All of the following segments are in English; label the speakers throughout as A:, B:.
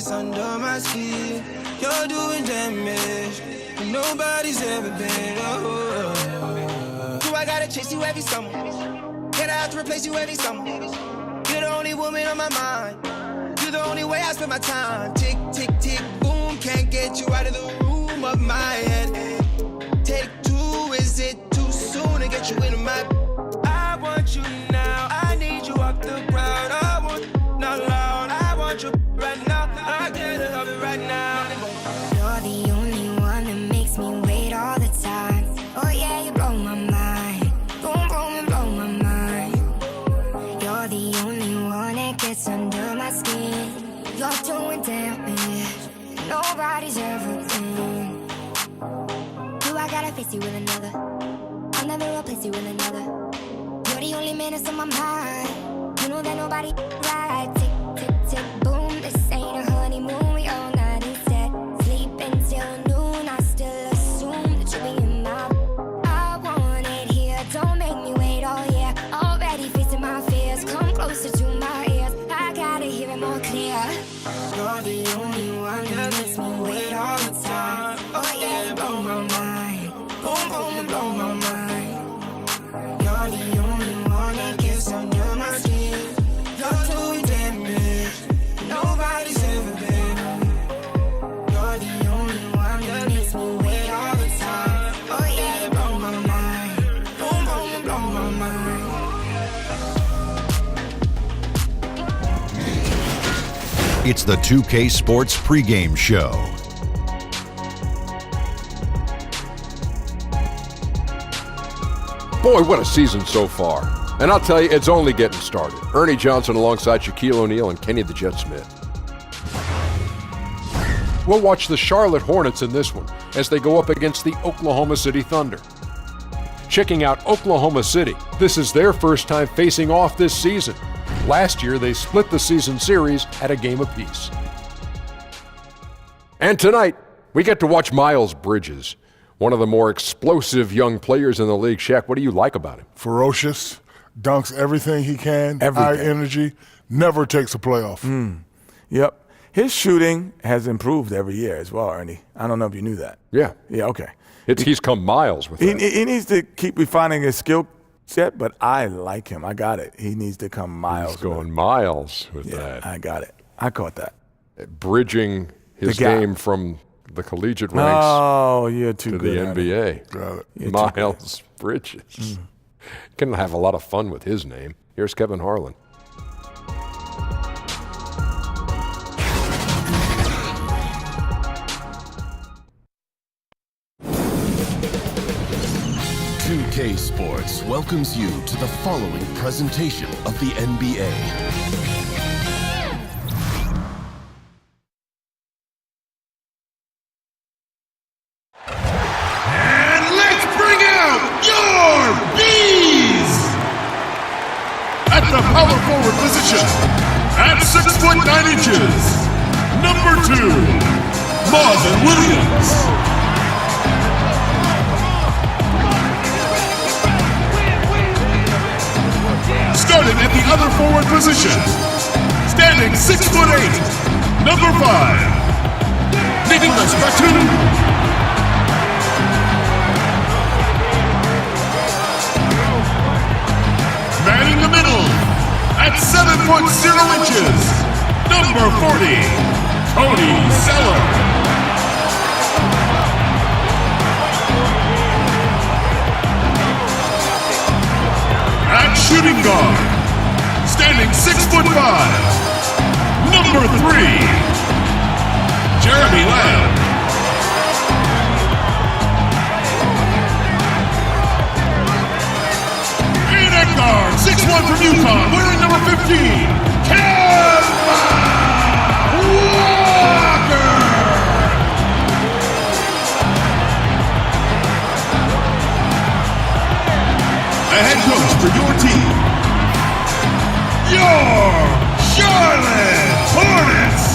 A: gets under my skin. You're doing damage, and nobody's ever been. Do I gotta chase you every summer? Can I have to replace you every summer? You're the only woman on my mind. You're the only way I spend my time. Tick, tick, tick, boom. Can't get you out of the room of my head. Take two, is it too soon to get you into my... I want you now, I need you off the ground. I want not loud, I want you right now. I can't help it right now.
B: You're the only one that makes me wait all the time. Oh yeah, you blow my mind. Boom, boom, you blow my mind. You're the only one that gets under my skin. You're doing damage, nobody's ever been. Do I gotta face you with another? I'll never replace you with another. You're the only man that's on my mind. You know that nobody right. Tick, tick, tick, boom. This ain't a honeymoon. We all night instead. Sleep until noon. I still assume that you'll be in my... I want it here. Don't make me wait all year. Already facing my fears. Come closer to my ears. I gotta hear it more clear. You're the only one that makes me wait all the time. Oh yeah, you blow my mind. Boom, boom, you blow my mind. You're the only one that gets under my skin. You're doing damage, nobody's ever been. You're the only one that makes me wait all the time. Oh yeah, you blow my mind. Boom, boom, you blow my mind.
C: It's the 2K Sports pregame show.
D: Boy, what a season so far. And I'll tell you, it's only getting started. Ernie Johnson alongside Shaquille O'Neal and Kenny the Jet Smith. We'll watch the Charlotte Hornets in this one as they go up against the Oklahoma City Thunder. Checking out Oklahoma City, this is their first time facing off this season. Last year, they split the season series at a game apiece. And tonight, we get to watch Miles Bridges, one of the more explosive young players in the league. Shaq, what do you like about him?
E: Ferocious, dunks everything he can, high energy, never takes a playoff.
F: Yep. His shooting has improved every year as well, Ernie. I don't know if you knew that.
D: Yeah.
F: Yeah, okay.
D: He's come miles with that.
F: He needs to keep refining his skill set, but I like him. I got it. He needs to come miles.
D: He's going miles with that.
F: I got it. I caught that.
D: Bridging his game from the collegiate ranks to the NBA.
E: Got it.
D: Miles Bridges. Can have a lot of fun with his name. Here's Kevin Harlan.
G: K Sports welcomes you to the following presentation of the NBA.
H: And let's bring out your Bees! At the power forward position, at 6'9", number 2, Marvin Williams. Starting at the other forward position, standing 6'8", number 5, Nicholas Batum. Man in the middle, at 7'0", number 40, Tony Zeller. At shooting guard, standing 6'5", number 3, Jeremy Lamb. And at guard, 6'1" from UConn, wearing number 15, Kemba Walker. The head coach for your team, your Charlotte Hornets.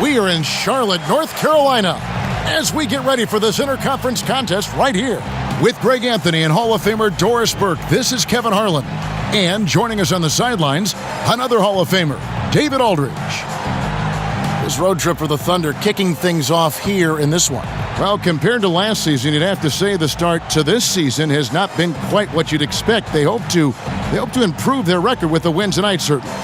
I: We are in Charlotte, North Carolina, as we get ready for this interconference contest right here
H: With Greg Anthony and Hall of Famer Doris Burke, this is Kevin Harlan. And joining us on the sidelines, another Hall of Famer, David Aldridge. This road trip for the Thunder kicking things off here in this one. Well, compared to last season, you'd have to say the start to this season has not been quite what you'd expect. They hope to improve their record with a win tonight, certainly.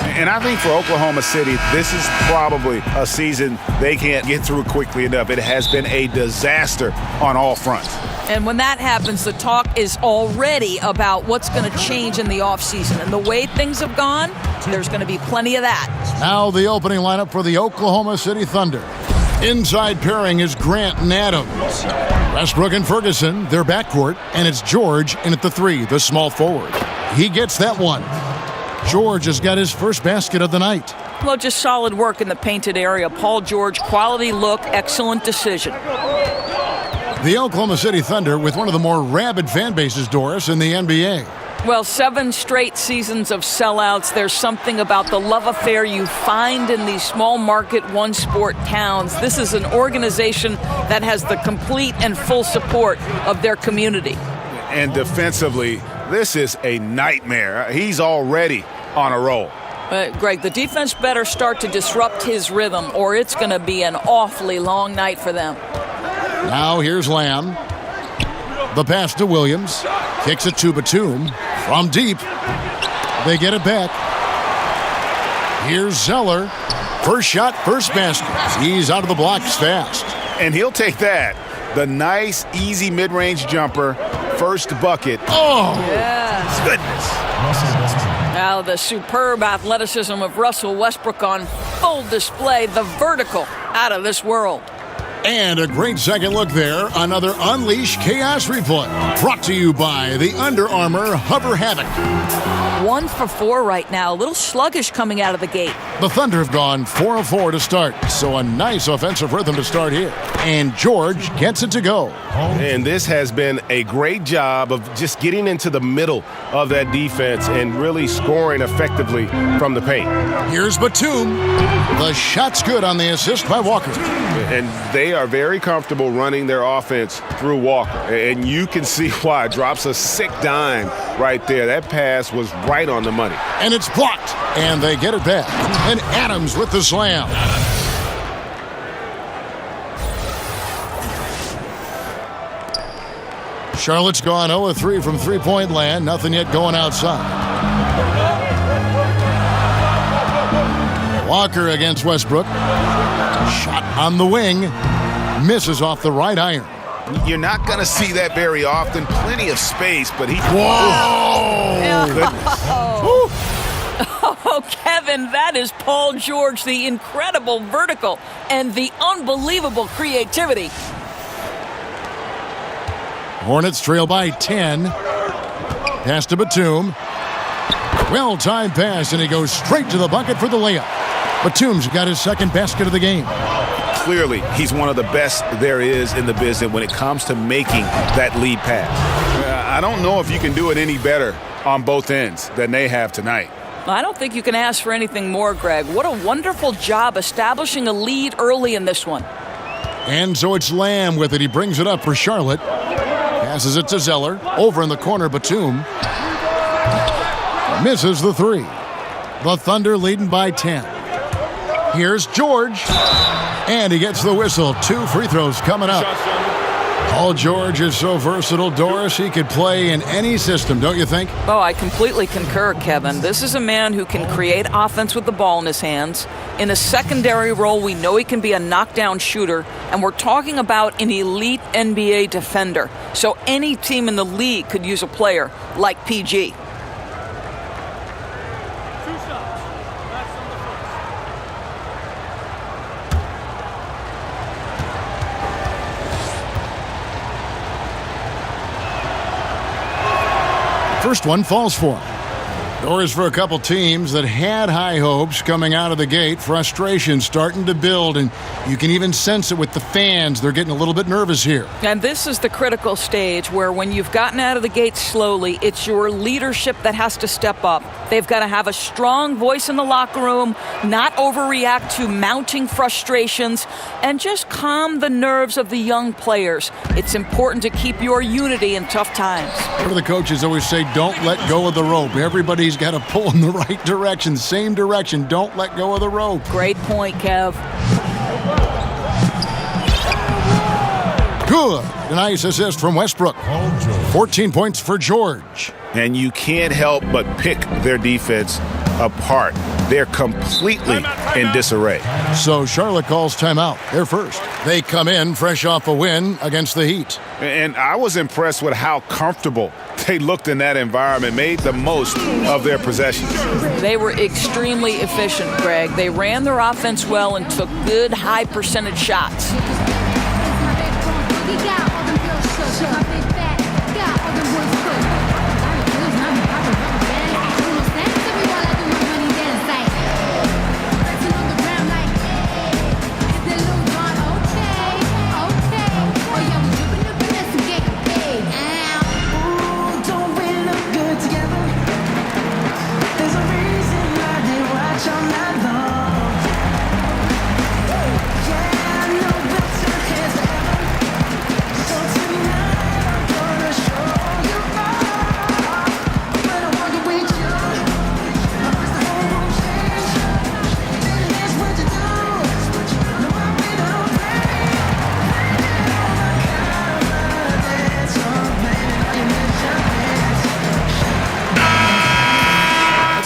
I: And I think for Oklahoma City, this is probably a season they can't get through quickly enough. It has been a disaster on all fronts.
J: And when that happens, the talk is already about what's going to change in the offseason. And the way things have gone, there's going to be plenty of that.
H: Now the opening lineup for the Oklahoma City Thunder. Inside pairing is Grant and Adams. Westbrook and Ferguson, their backcourt, and it's George in at the 3, the small forward. He gets that one. George has got his first basket of the night.
J: Well, just solid work in the painted area. Paul George, quality look, excellent decision.
H: The Oklahoma City Thunder with one of the more rabid fan bases, Doris, in the NBA.
J: Well, 7 straight seasons of sellouts. There's something about the love affair you find in these small market one-sport towns. This is an organization that has the complete and full support of their community.
I: And defensively, this is a nightmare. He's already on a roll.
J: Greg, the defense better start to disrupt his rhythm, or it's going to be an awfully long night for them.
H: Now here's Lamb. The pass to Williams. Kicks it to Batum. From deep. They get it back. Here's Zeller. First shot, first basket. He's out of the blocks fast.
I: And he'll take that. The nice, easy mid-range jumper. First bucket.
H: Oh!
J: Yes.
I: Goodness.
J: Now the superb athleticism of Russell Westbrook on full display. The vertical out of this world.
H: And a great second look there. Another Unleash Chaos replay. Brought to you by the Under Armour Hover Havoc.
J: 1 for 4 right now. A little sluggish coming out of the gate.
H: The Thunder have gone 4 of 4 to start. So a nice offensive rhythm to start here. And George gets it to go.
K: And this has been a great job of just getting into the middle of that defense and really scoring effectively from the paint.
H: Here's Batum. The shot's good on the assist by Walker.
K: And they are very comfortable running their offense through Walker. And you can see why. Drops a sick dime right there. That pass was right on the money.
H: And it's blocked. And they get it back. And Adams with the slam. Charlotte's gone 0-3 from three-point land. Nothing yet going outside. Walker against Westbrook. Shot on the wing. Misses off the right iron.
I: You're not going to see that very often. Plenty of space, but he...
H: Whoa!
I: Goodness.
J: Oh, Kevin, that is Paul George, the incredible vertical and the unbelievable creativity.
H: Hornets trail by 10. Pass to Batum. Well-timed pass, and he goes straight to the bucket for the layup. Batum's got his second basket of the game.
I: Clearly, he's one of the best there is in the business when it comes to making that lead pass. I don't know if you can do it any better on both ends than they have tonight.
J: I don't think you can ask for anything more, Greg. What a wonderful job establishing a lead early in this one.
H: And so it's Lamb with it. He brings it up for Charlotte. Passes it to Zeller. Over in the corner, Batum. Misses the 3. The Thunder leading by 10. Here's George. And he gets the whistle. 2 free throws coming up. Paul George is so versatile, Doris. He could play in any system, don't you think?
J: Oh, I completely concur, Kevin. This is a man who can create offense with the ball in his hands. In a secondary role, we know he can be a knockdown shooter, and we're talking about an elite NBA defender. So any team in the league could use a player like PG.
H: First one falls for him. Doors for a couple teams that had high hopes coming out of the gate. Frustration starting to build, and you can even sense it with the fans. They're getting a little bit nervous here.
J: And this is the critical stage where when you've gotten out of the gate slowly, it's your leadership that has to step up. They've got to have a strong voice in the locker room, not overreact to mounting frustrations, and just calm the nerves of the young players. It's important to keep your unity in tough times.
H: What do the coaches always say? Don't let go of the rope. Everybody's got to pull in the right direction, same direction. Don't let go of the rope.
J: Great point, Kev.
H: Good. A nice assist from Westbrook. 14 points for George.
K: And you can't help but pick their defense apart. They're completely in disarray.
H: So Charlotte calls timeout. They're first. They come in fresh off a win against the Heat.
K: And I was impressed with how comfortable they looked in that environment, made the most of their possessions.
J: They were extremely efficient, Greg. They ran their offense well and took good high percentage shots.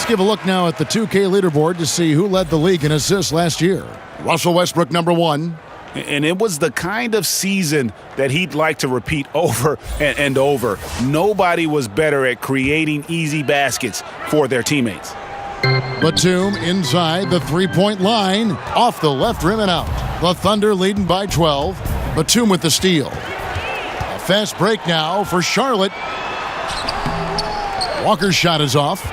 H: Give a look now at the 2K leaderboard to see who led the league in assists last year. Russell Westbrook, number one.
K: And it was the kind of season that he'd like to repeat over and over. Nobody was better at creating easy baskets for their teammates.
H: Batum inside the three-point line, off the left rim and out. The Thunder leading by 12. Batum with the steal. A fast break now for Charlotte. Walker's shot is off.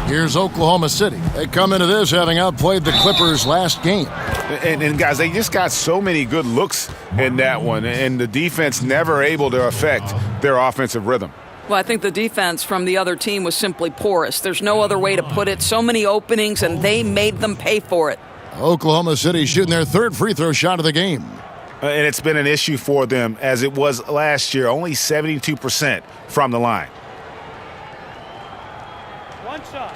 H: Here's Oklahoma City. They come into this having outplayed the Clippers last game.
K: And guys, they just got so many good looks in that one, and the defense never able to affect their offensive rhythm.
J: Well, I think the defense from the other team was simply porous. There's no other way to put it. So many openings, and they made them pay for it.
H: Oklahoma City shooting their third free throw shot of the game.
K: And it's been an issue for them as it was last year, only 72% from the line.
L: One shot.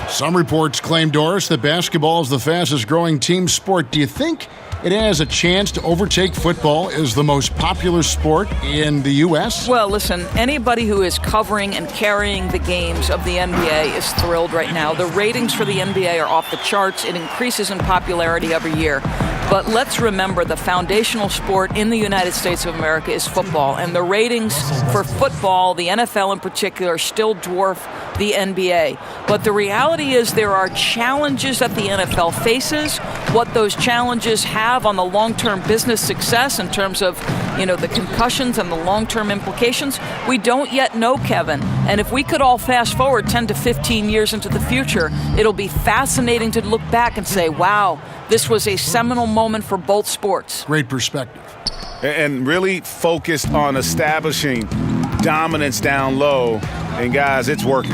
H: Some reports claim, Doris, that basketball is the fastest growing team sport. Do you think it has a chance to overtake football as the most popular sport in the U.S.?
J: Well, listen, anybody who is covering and carrying the games of the NBA is thrilled right now. The ratings for the NBA are off the charts. It increases in popularity every year. But let's remember the foundational sport in the United States of America is football. And the ratings for football, the NFL in particular, still dwarf the NBA. But the reality is there are challenges that the NFL faces. What those challenges have on the long-term business success in terms of, the concussions and the long-term implications, we don't yet know, Kevin. And if we could all fast forward 10 to 15 years into the future, it'll be fascinating to look back and say, wow, this was a seminal moment for both sports.
H: Great perspective.
K: And really focused on establishing dominance down low. And guys, it's working.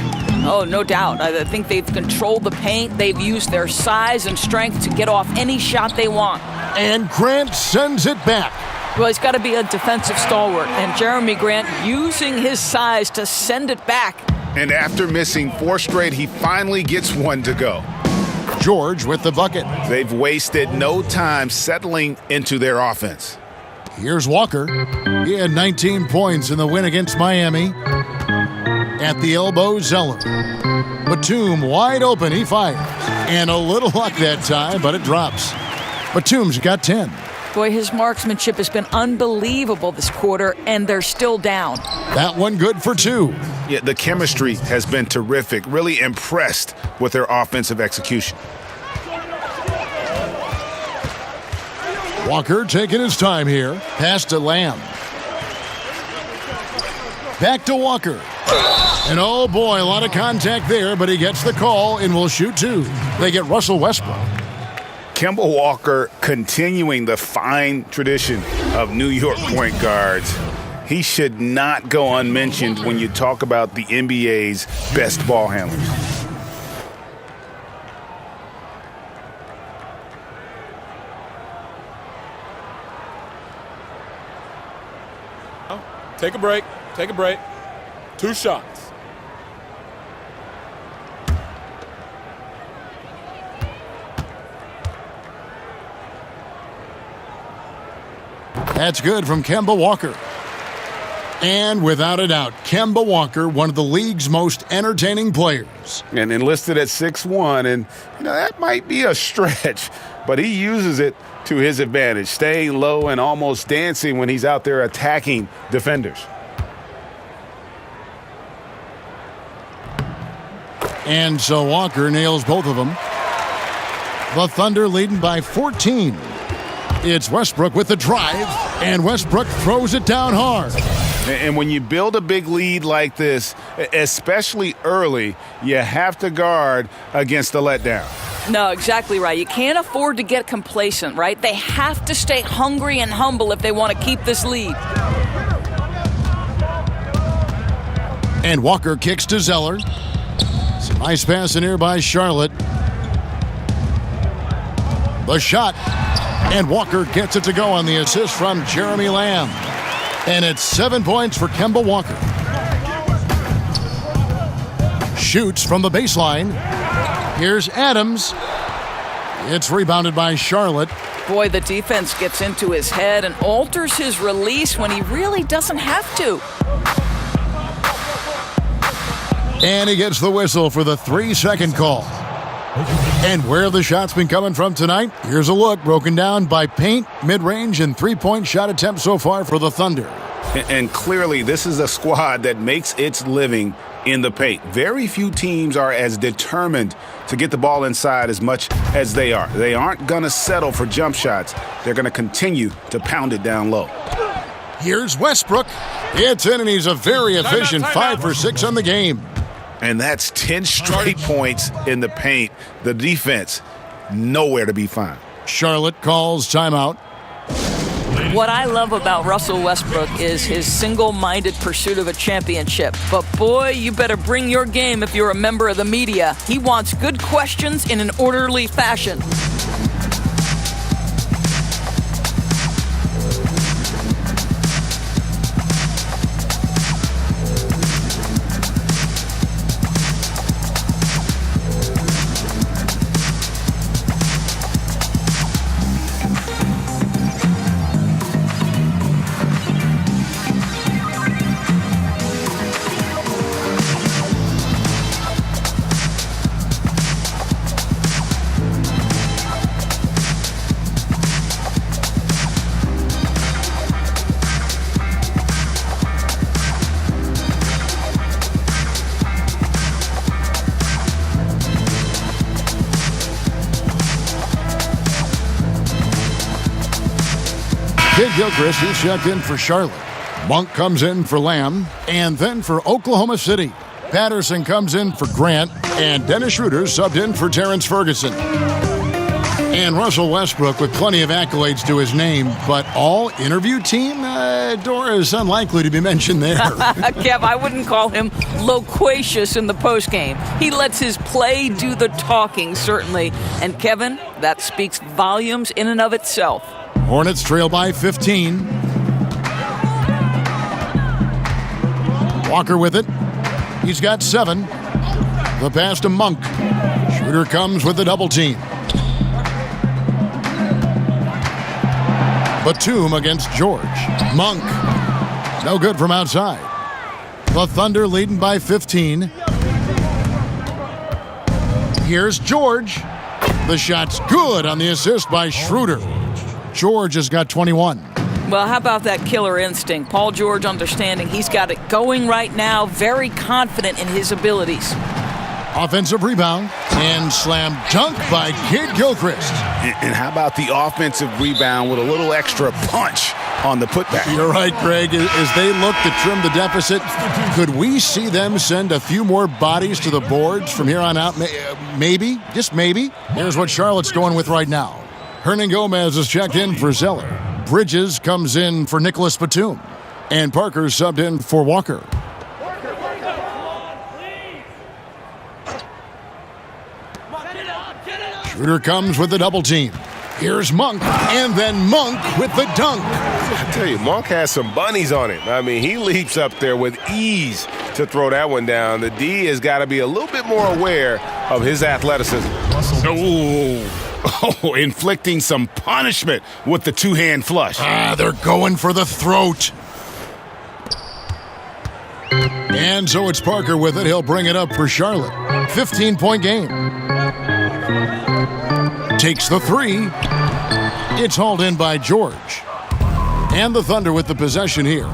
J: Oh, no doubt. I think they've controlled the paint. They've used their size and strength to get off any shot they want.
H: And Grant sends it back.
J: Well, he's got to be a defensive stalwart. And Jeremy Grant using his size to send it back.
K: And after missing 4 straight, he finally gets one to go.
H: George with the bucket.
K: They've wasted no time settling into their offense.
H: Here's Walker. He had 19 points in the win against Miami. At the elbow, Zeller. Batum wide open, he fires. And a little luck that time, but it drops. Batum's got 10.
J: Boy, his marksmanship has been unbelievable this quarter, and they're still down.
H: That one good for 2.
K: Yeah, the chemistry has been terrific. Really impressed with their offensive execution.
H: Walker taking his time here. Pass to Lamb. Back to Walker. And oh boy, a lot of contact there, but he gets the call and will shoot two. They get Russell Westbrook.
I: Kemba Walker continuing the fine tradition of New York point guards. He should not go unmentioned when you talk about the NBA's best ball handlers.
L: Take a break. Take a break. 2 shots.
H: That's good from Kemba Walker. And without a doubt, Kemba Walker, one of the league's most entertaining players.
I: And enlisted at 6'1", and that might be a stretch, but he uses it to his advantage, staying low and almost dancing when he's out there attacking defenders.
H: And so Walker nails both of them. The Thunder leading by 14. It's Westbrook with the drive, and Westbrook throws it down hard.
I: And when you build a big lead like this, especially early, you have to guard against the letdown.
J: No, exactly right. You can't afford to get complacent, right? They have to stay hungry and humble if they want to keep this lead.
H: And Walker kicks to Zeller. Some nice pass in here by Charlotte. The shot. And Walker gets it to go on the assist from Jeremy Lamb. And it's 7 points for Kemba Walker. Shoots from the baseline. Here's Adams. It's rebounded by Charlotte.
J: Boy, the defense gets into his head and alters his release when he really doesn't have to.
H: And he gets the whistle for the 3-second call. And where have the shots been coming from tonight? Here's a look broken down by paint, mid-range, and three-point shot attempts so far for the Thunder.
I: And clearly, this is a squad that makes its living in the paint. Very few teams are as determined to get the ball inside as much as they are. They aren't going to settle for jump shots. They're going to continue to pound it down low.
H: Here's Westbrook. It's in, and he's a very efficient 5 for 6 on the game.
I: And that's 10 straight points in the paint. The defense, nowhere to be found.
H: Charlotte calls timeout.
J: What I love about Russell Westbrook is his single-minded pursuit of a championship. But boy, you better bring your game if you're a member of the media. He wants good questions in an orderly fashion.
H: Kid Gilchrist is checked in for Charlotte. Monk comes in for Lamb, and then for Oklahoma City. Patterson comes in for Grant, and Dennis Schroeder subbed in for Terrence Ferguson. And Russell Westbrook with plenty of accolades to his name, but all interview team? Dora is unlikely to be mentioned there.
J: Kev, I wouldn't call him loquacious in the postgame. He lets his play do the talking, certainly. And Kevin, that speaks volumes in and of itself.
H: Hornets trail by 15. Walker with it. He's got 7. The pass to Monk. Schroeder comes with the double team. Batum against George. Monk. No good from outside. The Thunder leading by 15. Here's George. The shot's good on the assist by Schroeder. George has got 21.
J: Well, how about that killer instinct? Paul George understanding he's got it going right now, very confident in his abilities.
H: Offensive rebound. And slam dunk by Kid Gilchrist.
I: And how about the offensive rebound with a little extra punch on the putback?
H: You're right, Greg. As they look to trim the deficit, could we see them send a few more bodies to the boards from here on out? Maybe, just maybe. Here's what Charlotte's going with right now. Hernan Gomez is checked in for Zeller. Bridges comes in for Nicholas Batum. And Parker subbed in for Walker. Schroeder comes with the double team. Here's Monk, and then Monk with the dunk.
K: I tell you, Monk has some bunnies on him. I mean, he leaps up there with ease to throw that one down. The D has got to be a little bit more aware of his athleticism.
I: Oh, inflicting some punishment with the two-hand flush.
H: They're going for the throat. And so it's Parker with it. He'll bring it up for Charlotte. 15-point game. Takes the three. It's hauled in by George. And the Thunder with the possession here.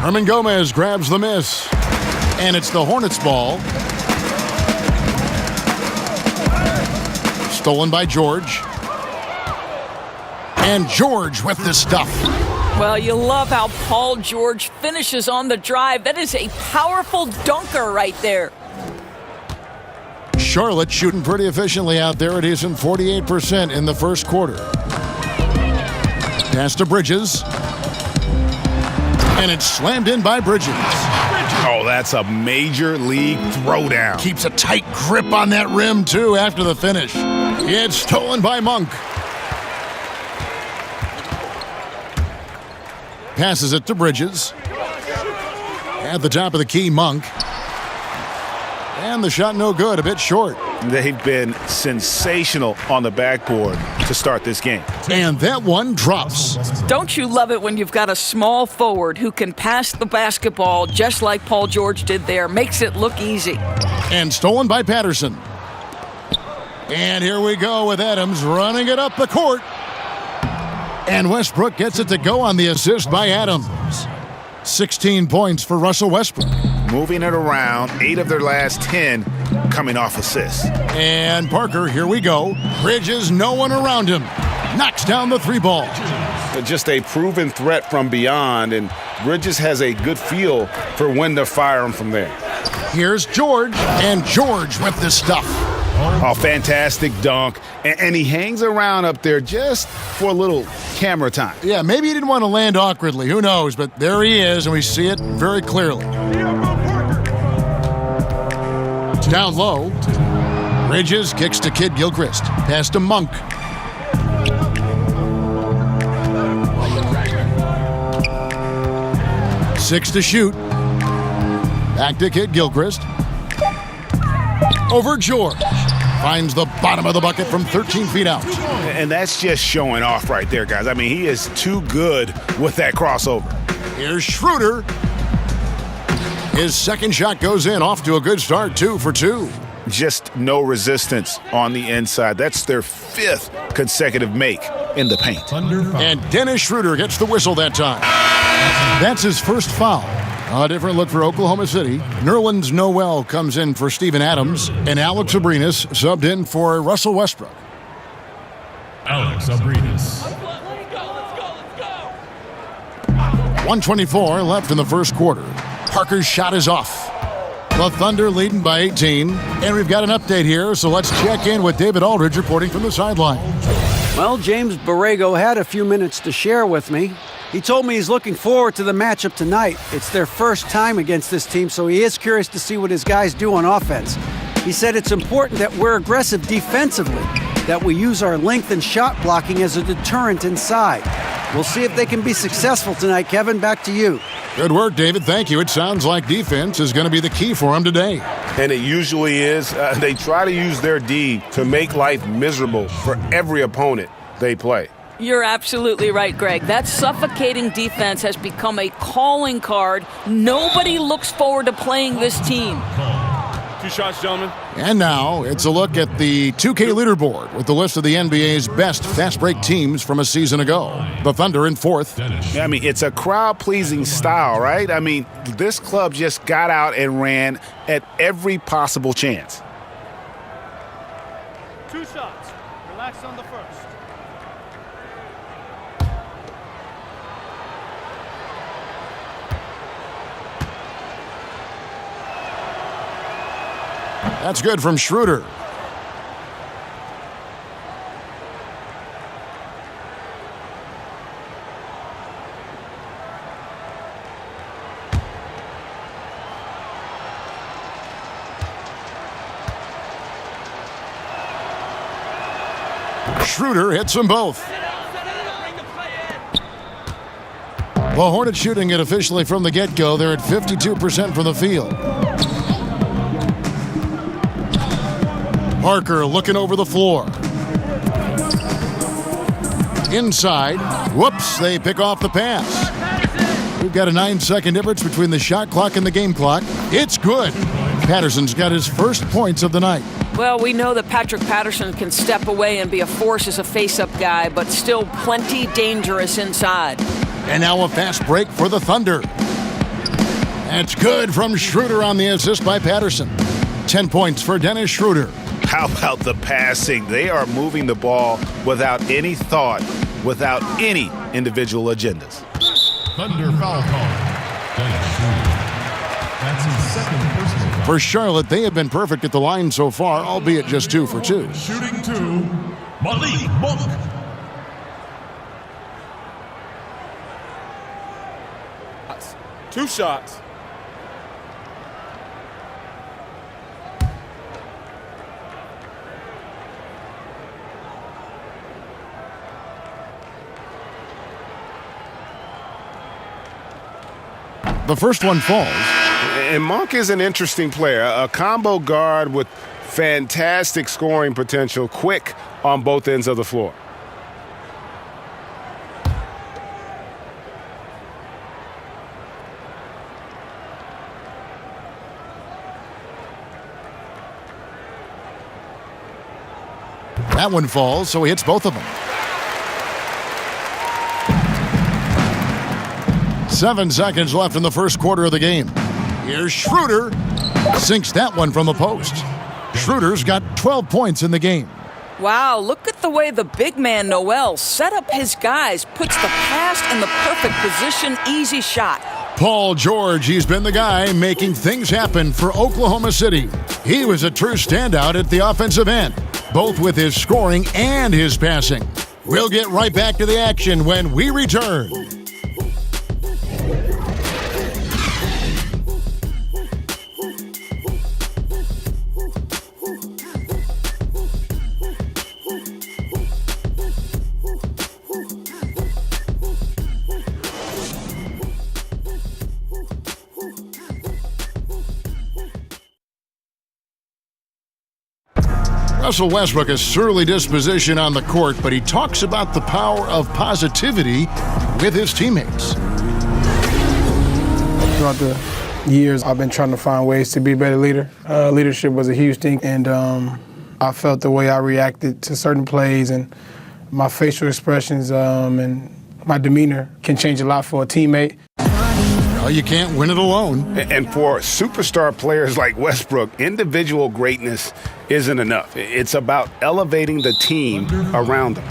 H: Hernan Gomez grabs the miss. And it's the Hornets' ball. Stolen by George. And George with the stuff.
J: Well, you love how Paul George finishes on the drive. That is a powerful dunker right there.
H: Charlotte shooting pretty efficiently out there. It is in 48% in the first quarter. Pass to Bridges. And it's slammed in by Bridges.
I: Oh, that's a major league throwdown.
H: Keeps a tight grip on that rim, too, after the finish. It's stolen by Monk. Passes it to Bridges. At the top of the key, Monk. And the shot no good, a bit short.
I: They've been sensational on the backboard to start this game.
H: And that one drops.
J: Don't you love it when you've got a small forward who can pass the basketball just like Paul George did there? Makes it look easy.
H: And stolen by Patterson. And here we go with Adams running it up the court. And Westbrook gets it to go on the assist by Adams. 16 points for Russell Westbrook.
I: Moving it around, 8 of their last 10 coming off assists.
H: And Parker, here we go. Bridges, no one around him. Knocks down the three ball.
I: Just a proven threat from beyond, and Bridges has a good feel for when to fire him from there.
H: Here's George, and George with the stuff.
I: Oh, fantastic dunk. And he hangs around up there just for a little camera time.
H: Yeah, maybe he didn't want to land awkwardly. Who knows? But there he is, and we see it very clearly. Down low. Bridges kicks to Kid Gilchrist. Pass to Monk. Six to shoot. Back to Kid Gilchrist. Over George. Finds the bottom of the bucket from 13 feet out.
I: And that's just showing off right there, guys. I mean, he is too good with that crossover.
H: Here's Schroeder. His second shot goes in, off to a good start, 2 for 2.
I: Just no resistance on the inside. That's their 5th consecutive make in the paint.
H: And Dennis Schroeder gets the whistle that time. That's his first foul. A different look for Oklahoma City. Nerlens Noel comes in for Steven Adams, and Alex Abrinas subbed in for Russell Westbrook.
M: Alex Abrinas.
H: 1:24 left in the first quarter. Parker's shot is off. The Thunder leading by 18. And we've got an update here, so let's check in with David Aldridge reporting from the sideline.
N: Well, James Borrego had a few minutes to share with me. He told me he's looking forward to the matchup tonight. It's their first time against this team, so he is curious to see what his guys do on offense. He said it's important that we're aggressive defensively, that we use our length and shot blocking as a deterrent inside. We'll see if they can be successful tonight. Kevin, back to you.
H: Good work, David. Thank you. It sounds like defense is going to be the key for them today.
K: And it usually is. They try to use their D to make life miserable for every opponent they play.
J: You're absolutely right, Greg. That suffocating defense has become a calling card. Nobody looks forward to playing this team.
L: 2 shots, gentlemen.
H: And now it's a look at the 2K leaderboard with the list of the NBA's best fast break teams from a season ago. The Thunder in 4th.
I: I mean, it's a crowd-pleasing style, right? I mean, this club just got out and ran at every possible chance.
O: 2 shots. Relax on the first.
H: That's good from Schroeder. Schroeder hits them both. The Hornets shooting it officially from the get-go. They're at 52% from the field. Parker looking over the floor. Inside. Whoops, they pick off the pass. We've got a 9-second difference between the shot clock and the game clock. It's good. Patterson's got his first points of the night.
J: Well, we know that Patrick Patterson can step away and be a force as a face-up guy, but still plenty dangerous inside.
H: And now a fast break for the Thunder. That's good from Schroeder on the assist by Patterson. 10 points for Dennis Schroeder.
I: How about the passing? They are moving the ball without any thought, without any individual agendas.
M: Thunder foul call. Dennis Schroeder. That's his second personal foul.
H: For Charlotte, they have been perfect at the line so far, albeit just 2 for 2.
M: Shooting 2, Malik Monk.
L: Two shots.
H: The first one falls.
K: And Monk is an interesting player, a combo guard with fantastic scoring potential, quick on both ends of the floor.
H: That one falls, so he hits both of them. 7 seconds left in the first quarter of the game. Here's Schroeder. Sinks that one from the post. Schroeder's got 12 points in the game.
J: Wow, look at the way the big man, Noel, set up his guys, puts the pass in the perfect position, easy shot.
H: Paul George, he's been the guy making things happen for Oklahoma City. He was a true standout at the offensive end, both with his scoring and his passing. We'll get right back to the action when we return. Russell Westbrook, a surly disposition on the court, but he talks about the power of positivity with his teammates.
P: Throughout the years, I've been trying to find ways to be a better leader. Leadership was a huge thing, and I felt the way I reacted to certain plays and my facial expressions and my demeanor can change a lot for a teammate.
H: Well, you can't win it alone.
K: And for superstar players like Westbrook, individual greatness isn't enough. It's about elevating the team around them.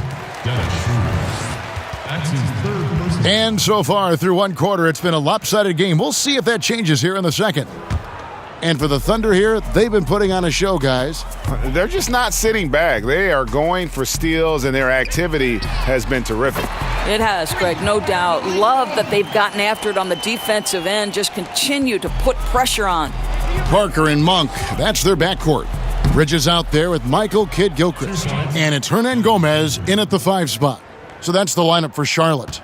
H: And so far through one quarter, it's been a lopsided game. We'll see if that changes here in the second. And for the Thunder here, they've been putting on a show, guys.
K: They're just not sitting back. They are going for steals, and their activity has been terrific.
J: It has, Greg, no doubt. Love that they've gotten after it on the defensive end. Just continue to put pressure on.
H: Parker and Monk, that's their backcourt. Bridges out there with Michael Kidd-Gilchrist. And it's Hernan Gomez in at the 5 spot. So that's the lineup for Charlotte.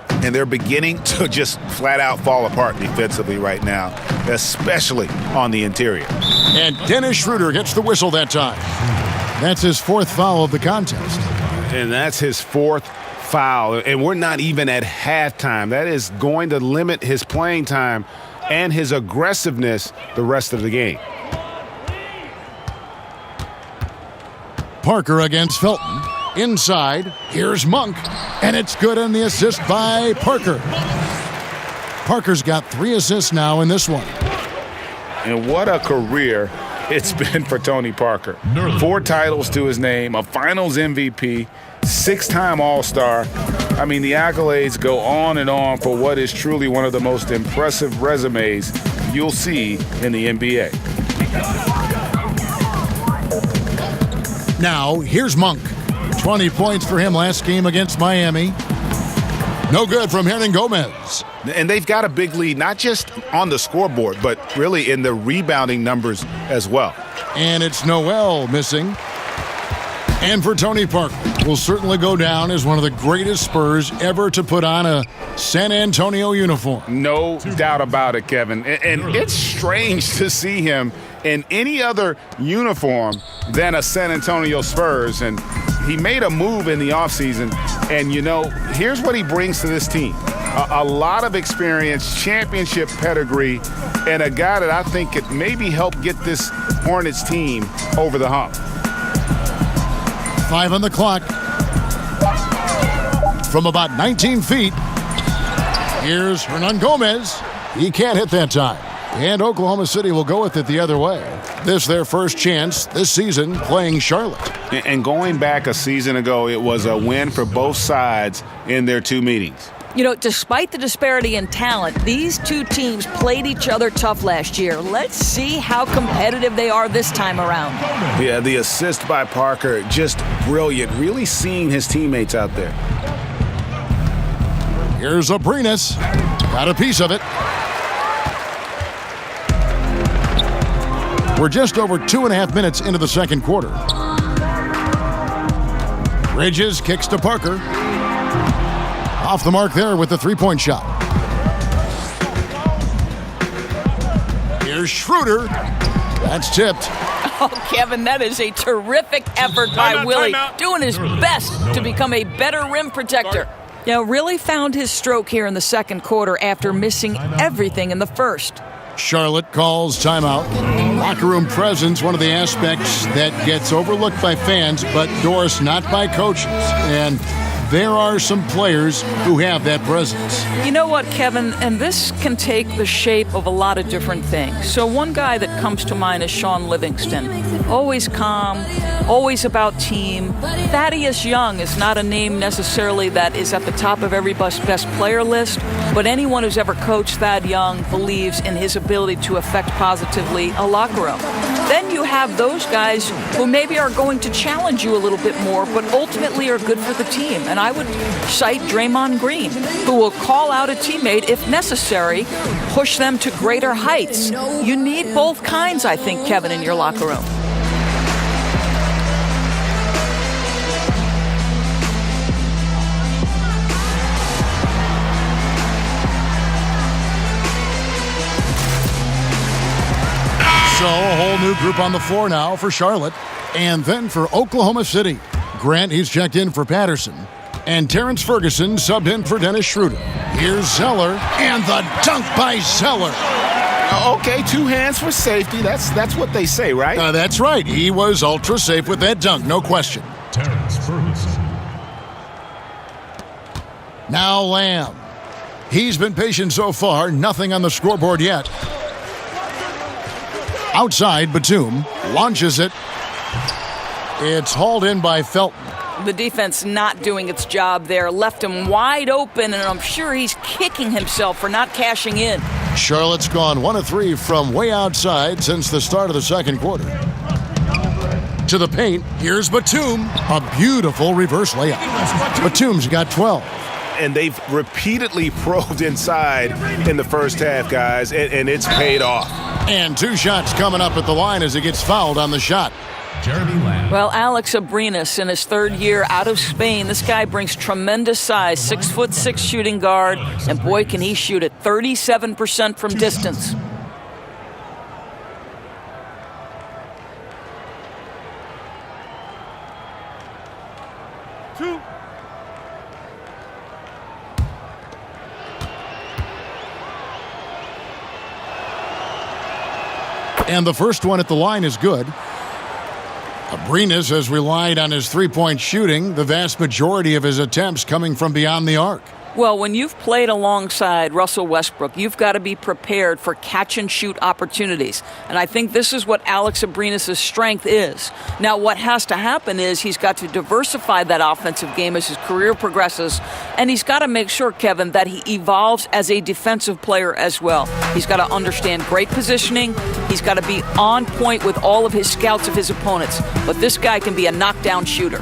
I: And they're beginning to just flat out fall apart defensively right now, especially on the interior.
H: And Dennis Schroeder gets the whistle that time. That's his 4th foul of the contest.
K: And that's his 4th foul. And we're not even at halftime. That is going to limit his playing time and his aggressiveness the rest of the game.
H: Parker against Felton. Inside, here's Monk, and it's good on the assist by Parker. Parker's got 3 assists now in this one.
I: And what a career it's been for Tony Parker. 4 titles to his name, a Finals MVP, 6-time All-Star. I mean, the accolades go on and on for what is truly one of the most impressive resumes you'll see in the NBA.
H: Now, here's Monk. 20 points for him last game against Miami. No good from Hernan Gomez.
I: And they've got a big lead, not just on the scoreboard, but really in the rebounding numbers as well.
H: And it's Noel missing. And for Tony Parker, will certainly go down as one of the greatest Spurs ever to put on a San Antonio uniform.
I: No doubt about it, Kevin. And it's strange to see him in any other uniform than a San Antonio Spurs. And he made a move in the offseason. And, you know, here's what he brings to this team. A lot of experience, championship pedigree, and a guy that I think could maybe help get this Hornets team over the hump.
H: 5 on the clock. From about 19 feet, here's Hernan Gomez. He can't hit that time. And Oklahoma City will go with it the other way. This their first chance this season playing Charlotte.
I: And going back a season ago, it was a win for both sides in their 2 meetings.
J: You know, despite the disparity in talent, these 2 teams played each other tough last year. Let's see how competitive they are this time around.
I: Yeah, the assist by Parker, just brilliant. Really seeing his teammates out there.
H: Here's Abrinas. Got a piece of it. We're just over 2.5 minutes into the second quarter. Bridges kicks to Parker. Off the mark there with the 3-point shot. Here's Schroeder. That's tipped.
J: Oh, Kevin, that is a terrific effort by Willie, doing his best to become a better rim protector. You know, really found his stroke here in the second quarter after missing everything in the first.
H: Charlotte calls timeout. Locker room presence, one of the aspects that gets overlooked by fans, but Doris, not by coaches. And there are some players who have that presence.
J: You know what, Kevin? And this can take the shape of a lot of different things. So one guy that comes to mind is Sean Livingston. Always calm, always about team. Thaddeus Young is not a name necessarily that is at the top of every best player list, but anyone who's ever coached Thad Young believes in his ability to affect positively a locker room. Then you have those guys who maybe are going to challenge you a little bit more, but ultimately are good for the team. And I would cite Draymond Green, who will call out a teammate if necessary, push them to greater heights. You need both kinds, I think, Kevin, in your locker room.
H: So a whole new group on the floor now for Charlotte. And then for Oklahoma City. Grant, he's checked in for Patterson. And Terrence Ferguson subbed in for Dennis Schroeder. Here's Zeller, and the dunk by Zeller.
I: Okay, 2 hands for safety. That's what they say, right?
H: That's right. He was ultra safe with that dunk, no question.
M: Terrence Ferguson.
H: Now Lamb. He's been patient so far, nothing on the scoreboard yet. Outside, Batum launches it. It's hauled in by Felton.
J: The defense not doing its job there. Left him wide open, and I'm sure he's kicking himself for not cashing in.
H: Charlotte's gone 1 of 3 from way outside since the start of the second quarter. To the paint, here's Batum. A beautiful reverse layup. Batum's got 12.
I: And they've repeatedly probed inside in the first half, guys, and it's paid off.
H: And 2 shots coming up at the line as he gets fouled on the shot.
M: Jeremy Lamb.
J: Well, Alex Abrinas in his 3rd year out of Spain. This guy brings tremendous size, 6'6" shooting guard, and boy, can he shoot it 37% from distance.
H: And the first one at the line is good. Abrinas has relied on his three-point shooting, the vast majority of his attempts coming from beyond the arc.
J: Well, when you've played alongside Russell Westbrook, you've got to be prepared for catch-and-shoot opportunities. And I think this is what Alex Abrinas' strength is. Now, what has to happen is he's got to diversify that offensive game as his career progresses, and he's got to make sure, Kevin, that he evolves as a defensive player as well. He's got to understand great positioning. He's got to be on point with all of his scouts of his opponents. But this guy can be a knockdown shooter.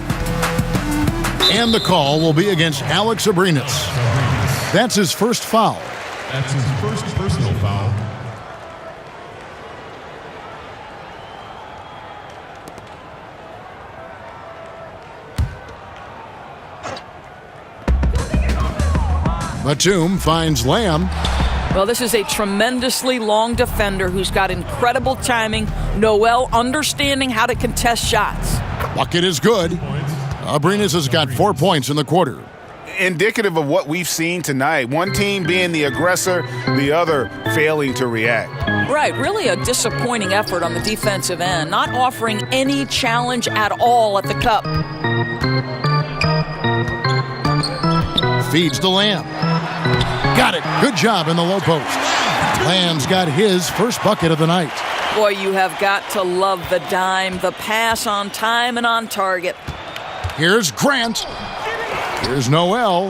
H: And the call will be against Alex Abrinas. That's his first foul.
M: That's his first personal foul.
H: Batum finds Lamb.
J: Well, this is a tremendously long defender who's got incredible timing. Noel understanding how to contest shots.
H: Bucket is good. Abrinas has got 4 points in the quarter.
I: Indicative of what we've seen tonight. One team being the aggressor, the other failing to react.
J: Right, really a disappointing effort on the defensive end, not offering any challenge at all at the cup.
H: Feeds to Lamb. Got it. Good job in the low post. Lamb's got his first bucket of the night.
J: Boy, you have got to love the dime, the pass on time and on target.
H: Here's Grant. Here's Noel.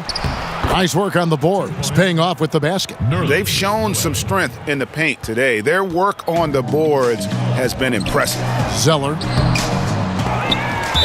H: Nice work on the boards, paying off with the basket.
I: They've shown some strength in the paint today. Their work on the boards has been impressive.
H: Zeller.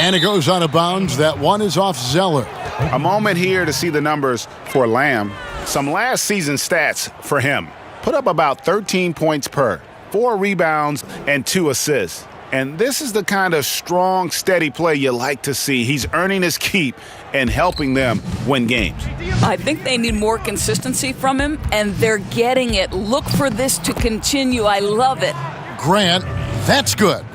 H: And it goes out of bounds. That one is off Zeller.
I: A moment here to see the numbers for Lamb. Some last season stats for him. Put up about 13 points per, 4 rebounds, and 2 assists. And this is the kind of strong, steady play you like to see. He's earning his keep and helping them win games.
J: I think they need more consistency from him, and they're getting it. Look for this to continue. I love it.
H: Grant, that's good.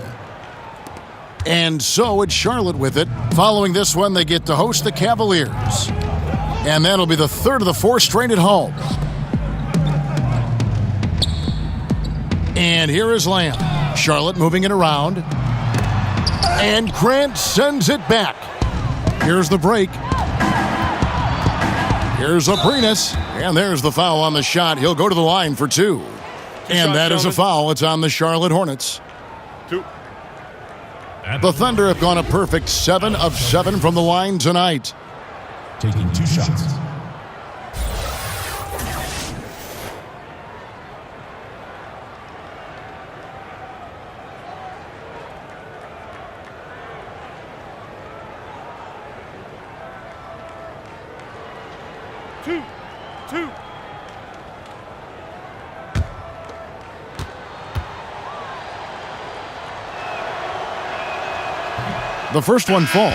H: And so it's Charlotte with it. Following this one, they get to host the Cavaliers. And that'll be the third of the 4 straight at home. And here is Lamb. Charlotte moving it around. And Grant sends it back. Here's the break. Here's Abrinas. And there's the foul on the shot. He'll go to the line for 2. And that is a foul. It's on the Charlotte Hornets.
K: 2.
H: The Thunder have gone a perfect 7 of 7 from the line tonight.
M: Taking 2 shots.
K: Two.
H: The first one falls.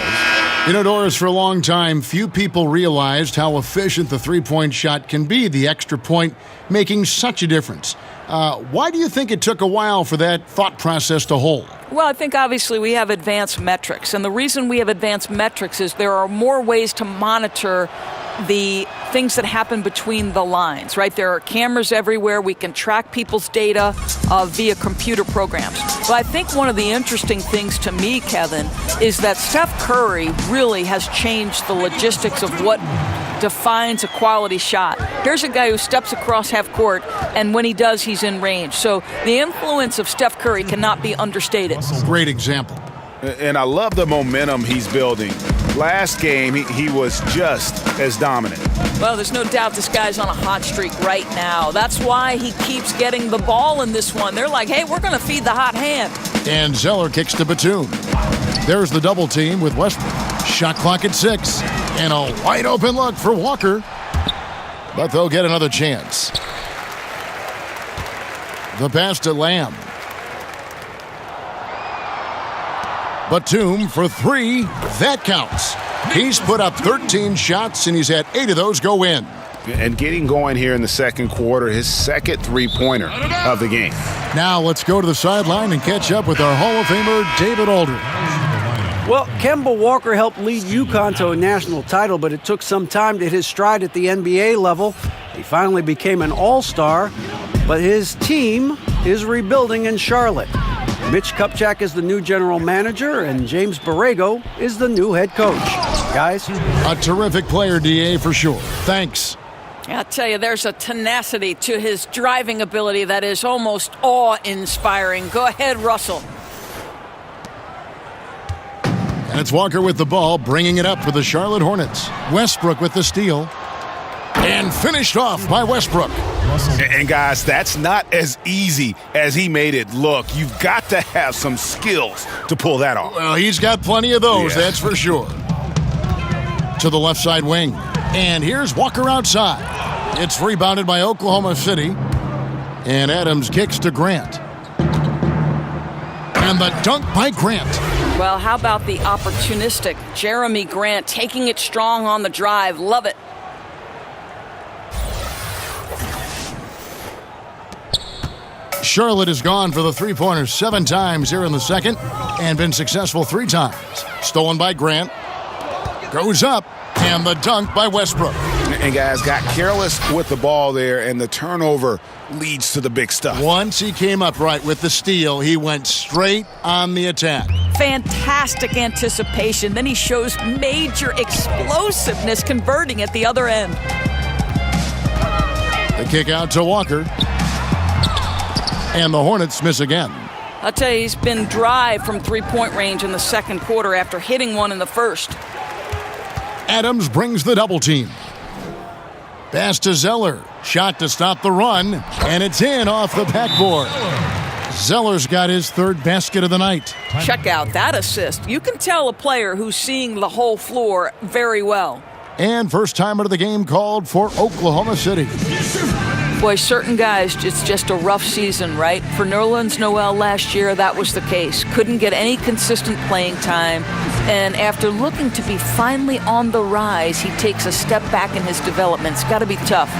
H: You know, Doris, for a long time, few people realized how efficient the three-point shot can be, the extra point making such a difference. Why do you think it took a while for that thought process to hold?
J: Well, I think obviously we have advanced metrics, and the reason we have advanced metrics is there are more ways to monitor the things that happen between the lines, right? There are cameras everywhere. We can track people's data via computer programs. But I think one of the interesting things to me, Kevin, is that Steph Curry really has changed the logistics of what defines a quality shot. Here's a guy who steps across half court, and when he does, he's in range. So the influence of Steph Curry cannot be understated.
H: Great example.
I: And I love the momentum he's building. Last game, he was just as dominant.
J: Well, there's no doubt this guy's on a hot streak right now. That's why he keeps getting the ball in this one. They're like, hey, we're going to feed the hot hand.
H: And Zeller kicks to Batum. There's the double team with Westbrook. Shot clock at 6. And a wide open look for Walker. But they'll get another chance. The pass to Lamb. Batum for 3. That counts. He's put up 13 shots, and he's had 8 of those go in.
I: And getting going here in the second quarter, his second three-pointer of the game.
H: Now let's go to the sideline and catch up with our Hall of Famer, David Aldridge.
N: Well, Kemba Walker helped lead UConn to a national title, but it took some time to hit his stride at the NBA level. He finally became an all-star, but his team is rebuilding in Charlotte. Mitch Kupchak is the new general manager, and James Borrego is the new head coach. Guys?
H: A terrific player, D.A., for sure. Thanks.
J: I'll tell you, there's a tenacity to his driving ability that is almost awe-inspiring. Go ahead, Russell.
H: And it's Walker with the ball, bringing it up for the Charlotte Hornets. Westbrook with the steal. And finished off by Westbrook.
I: And guys, that's not as easy as he made it look. You've got to have some skills to pull that off.
H: Well, he's got plenty of those, that's for sure. To the left side wing. And here's Walker outside. It's rebounded by Oklahoma City. And Adams kicks to Grant. And the dunk by Grant.
J: Well, how about the opportunistic Jeremy Grant taking it strong on the drive? Love it.
H: Charlotte has gone for the three-pointers 7 times here in the second and been successful 3 times. Stolen by Grant. Goes up. And the dunk by Westbrook.
I: And guys got careless with the ball there, and the turnover leads to the big stuff.
H: Once he came up right with the steal, he went straight on the attack.
J: Fantastic anticipation. Then he shows major explosiveness converting at the other end.
H: The kick out to Walker. And the Hornets miss again.
J: I'll tell you, he's been dry from three-point range in the second quarter after hitting one in the first.
H: Adams brings the double team. Pass to Zeller. Shot to stop the run. And it's in off the backboard. Zeller's got his 3rd basket of the night.
J: Check out that assist. You can tell a player who's seeing the whole floor very well.
H: And first timer of the game called for Oklahoma City.
J: Boy, certain guys, it's just a rough season, right? For Nerlens Noel last year, that was the case. Couldn't get any consistent playing time. And after looking to be finally on the rise, he takes a step back in his development. It's got to be tough.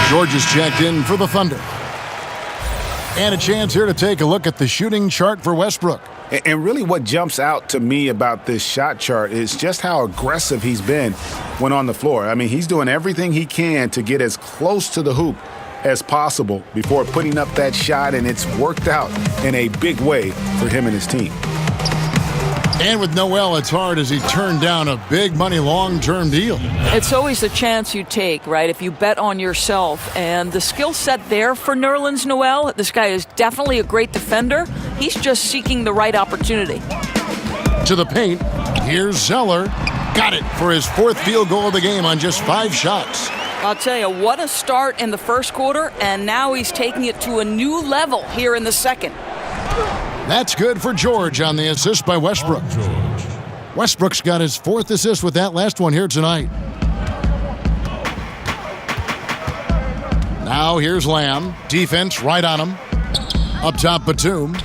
H: George is checked in for the Thunder. And a chance here to take a look at the shooting chart for Westbrook.
I: And really what jumps out to me about this shot chart is just how aggressive he's been when on the floor. I mean, he's doing everything he can to get as close to the hoop as possible before putting up that shot, and it's worked out in a big way for him and his team.
H: And with Noel, it's hard as he turned down a big money long-term deal.
J: It's always a chance you take, right, if you bet on yourself. And the skill set there for Nerlens Noel, this guy is definitely a great defender. He's just seeking the right opportunity.
H: To the paint, here's Zeller. Got it for his 4th field goal of the game on just 5 shots.
J: I'll tell you, what a start in the first quarter, and now he's taking it to a new level here in the second.
H: That's good for George on the assist by Westbrook. Westbrook's got his 4th assist with that last one here tonight. Now here's Lamb. Defense right on him. Up top, Batum.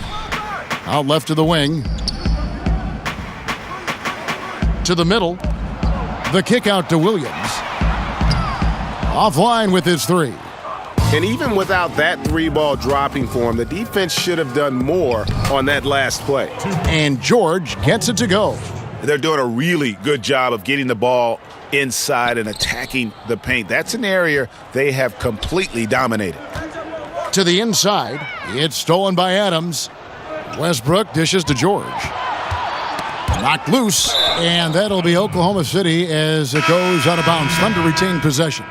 H: Out left to the wing. To the middle. The kick out to Williams. Offline with his 3.
K: And even without that 3-ball dropping for him, the defense should have done more on that last play.
H: And George gets it to go.
I: They're doing a really good job of getting the ball inside and attacking the paint. That's an area they have completely dominated.
H: To the inside, it's stolen by Adams. Westbrook dishes to George. Knocked loose, and that'll be Oklahoma City as it goes out of bounds. Thunder retain possession.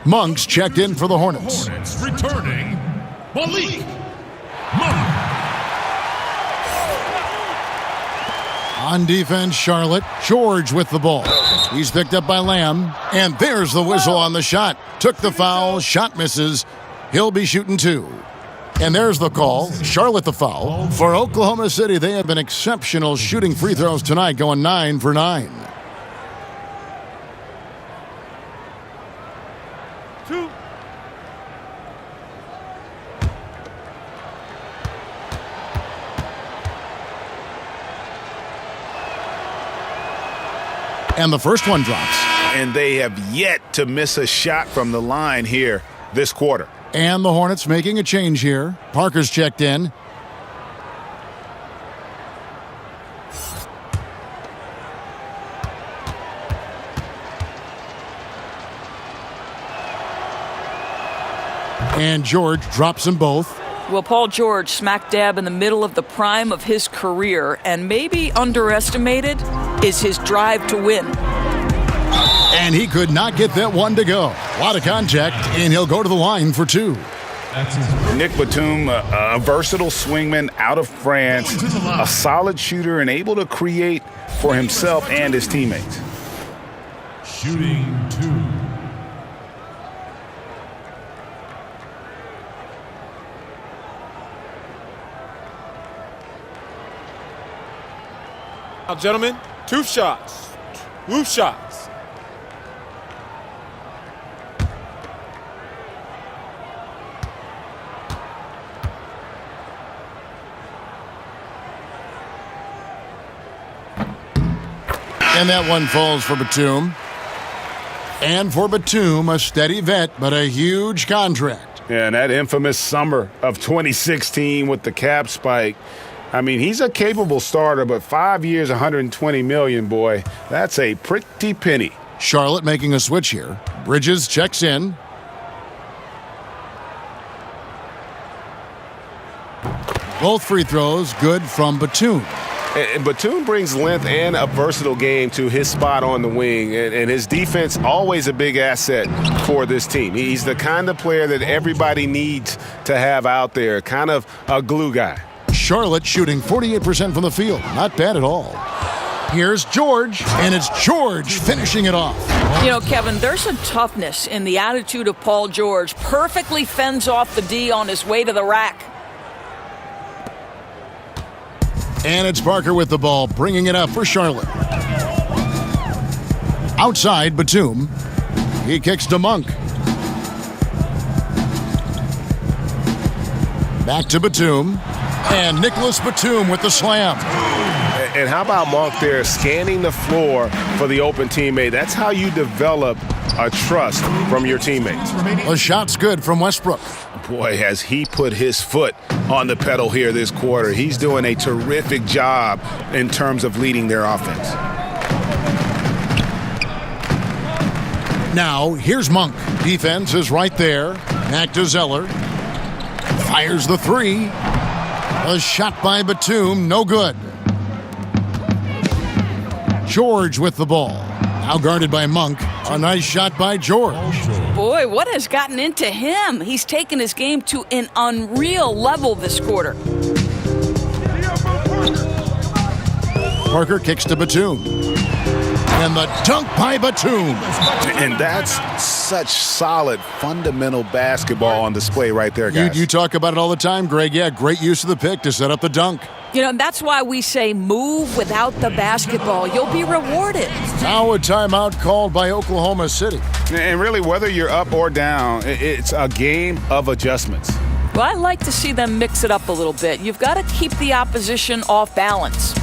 H: Monks checked in for the Hornets.
M: Hornets returning, Malik Monk.
H: On defense, Charlotte. George with the ball. He's picked up by Lamb. And there's the whistle on the shot. Took the foul. Shot misses. He'll be shooting 2. And there's the call. Charlotte the foul. For Oklahoma City, they have been exceptional shooting free throws tonight, going 9 for 9.
O: Two.
H: And the first one drops.
I: And they have yet to miss a shot from the line here this quarter.
H: And the Hornets making a change here. Parker's checked in. And George drops them both.
J: Well, Paul George smack dab in the middle of the prime of his career, and maybe underestimated is his drive to win.
H: And he could not get that one to go. A lot of contact, and he'll go to the line for 2.
I: Nick Batum, a versatile swingman out of France, a solid shooter and able to create for himself and his teammates.
M: Shooting 2.
L: Now, gentlemen, 2 shots. 2 shots.
H: And that one falls for Batum. And for Batum, a steady vet, but a huge contract.
I: Yeah, and that infamous summer of 2016 with the cap spike. I mean, he's a capable starter, but 5 years, $120 million, boy, that's a pretty penny.
H: Charlotte making a switch here. Bridges checks in. Both free throws good from Batum.
K: And Batum brings length and a versatile game to his spot on the wing, and his defense always a big asset for this team. He's the kind of player that everybody needs to have out there, kind of a glue guy.
H: Charlotte shooting 48% from the field. Not bad at all. Here's George, and it's George finishing it off.
J: You know, Kevin, there's a toughness in the attitude of Paul George. Perfectly fends off the D on his way to the rack.
H: And it's Parker with the ball, bringing it up for Charlotte. Outside, Batum. He kicks to Monk. Back to Batum. And Nicholas Batum with the slam.
K: And how about Monk there scanning the floor for the open teammate? That's how you develop a trust from your teammates.
H: A shot's good from Westbrook.
I: Boy, has he put his foot on the pedal here this quarter. He's doing a terrific job in terms of leading their offense.
H: Now, here's Monk. Defense is right there. Back to Zeller. Fires the 3. A shot by Batum, no good. George with the ball. Now guarded by Monk. A nice shot by George.
J: Boy, what has gotten into him? He's taken his game to an unreal level this quarter.
H: Parker kicks to Batum. And the dunk by Batum.
I: And that's such solid, fundamental basketball on display right there, guys.
H: You talk about it all the time, Greg. Yeah, great use of the pick to set up the dunk.
J: You know, that's why we say move without the basketball. You'll be rewarded.
H: Now a timeout called by Oklahoma City.
I: And really, whether you're up or down, it's a game of adjustments.
J: Well, I like to see them mix it up a little bit. You've got to keep the opposition off balance.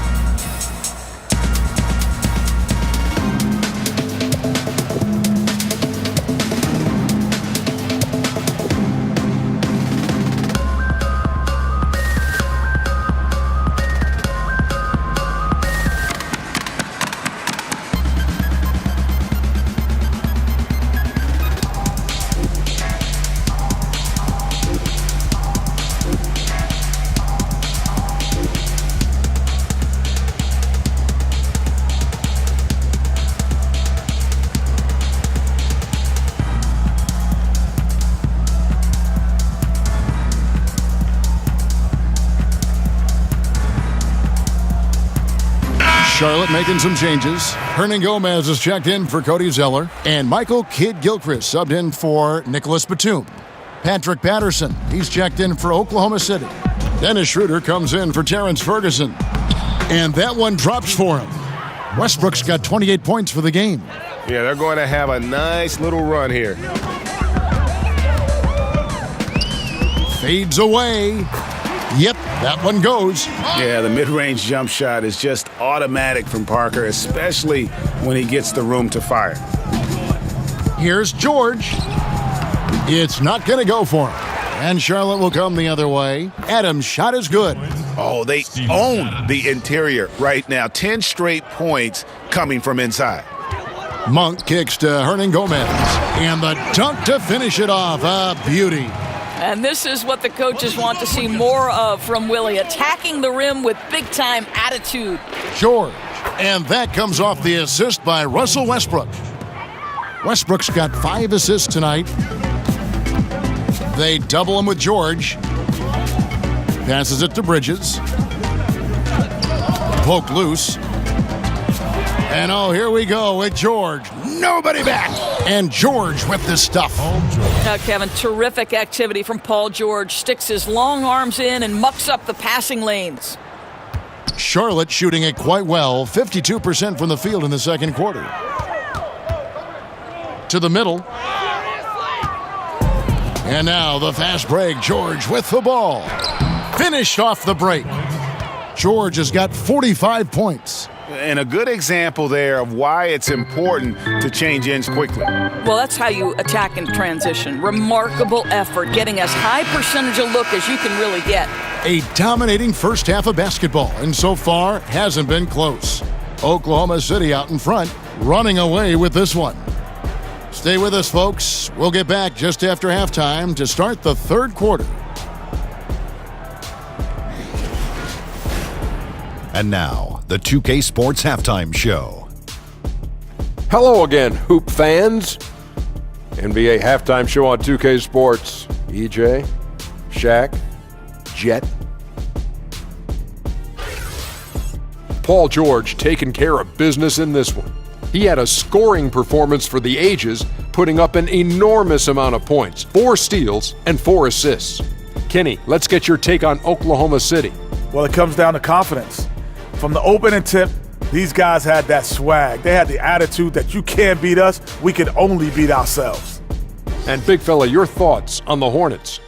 H: Charlotte making some changes. Hernan Gomez is checked in for Cody Zeller. And Michael Kidd-Gilchrist subbed in for Nicholas Batum. Patrick Patterson, he's checked in for Oklahoma City. Dennis Schroeder comes in for Terrence Ferguson. And that one drops for him. Westbrook's got 28 points for the game.
K: Yeah, they're going to have a nice little run here.
H: Fades away. Yep, that one goes.
I: Yeah, the mid-range jump shot is just automatic from Parker, especially when he gets the room to fire.
H: Here's George. It's not going to go for him. And Charlotte will come the other way. Adams' shot is good.
I: Oh, they own the interior right now. 10 straight points coming from inside.
H: Monk kicks to Hernan Gomez. And the dunk to finish it off. A beauty.
J: And this is what the coaches want to see more of from Willie, attacking the rim with big-time attitude.
H: George. And that comes off the assist by Russell Westbrook. Westbrook's got 5 assists tonight. They double him with George. Passes it to Bridges. Poke loose. And oh, here we go with George. Nobody back. And George with this stuff.
J: Kevin, terrific activity from Paul George. Sticks his long arms in and mucks up the passing lanes.
H: Charlotte shooting it quite well. 52% from the field in the second quarter. To the middle. And now the fast break. George with the ball. Finished off the break. George has got 45 points.
I: And a good example there of why it's important to change ends quickly.
J: Well, that's how you attack in transition. Remarkable effort, getting as high percentage a look as you can really get.
H: A dominating first half of basketball, and so far hasn't been close. Oklahoma City out in front, running away with this one. Stay with us, folks. We'll get back just after halftime to start the third quarter.
C: And now, the 2K Sports Halftime Show.
D: Hello again, Hoop fans. NBA Halftime Show on 2K Sports. EJ, Shaq, Jet. Paul George taking care of business in this one. He had a scoring performance for the ages, putting up an enormous amount of points, 4 steals and 4 assists. Kenny, let's get your take on Oklahoma City.
F: Well, it comes down to confidence. From the opening tip, these guys had that swag. They had the attitude that you can't beat us, we can only beat ourselves.
D: And Big Fella, your thoughts on the Hornets?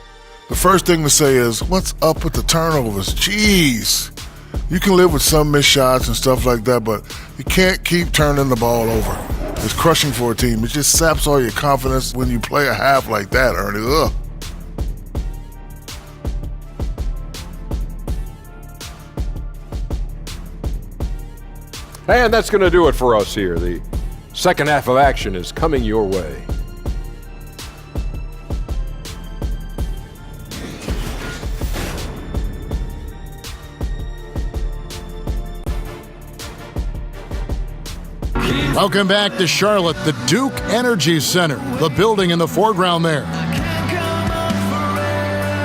E: The first thing to say is, what's up with the turnovers? Jeez. You can live with some missed shots and stuff like that, but you can't keep turning the ball over. It's crushing for a team. It just saps all your confidence when you play a half like that, Ernie. Ugh.
D: And that's going to do it for us here. The second half of action is coming your way.
H: Welcome back to Charlotte, the Duke Energy Center, the building in the foreground there.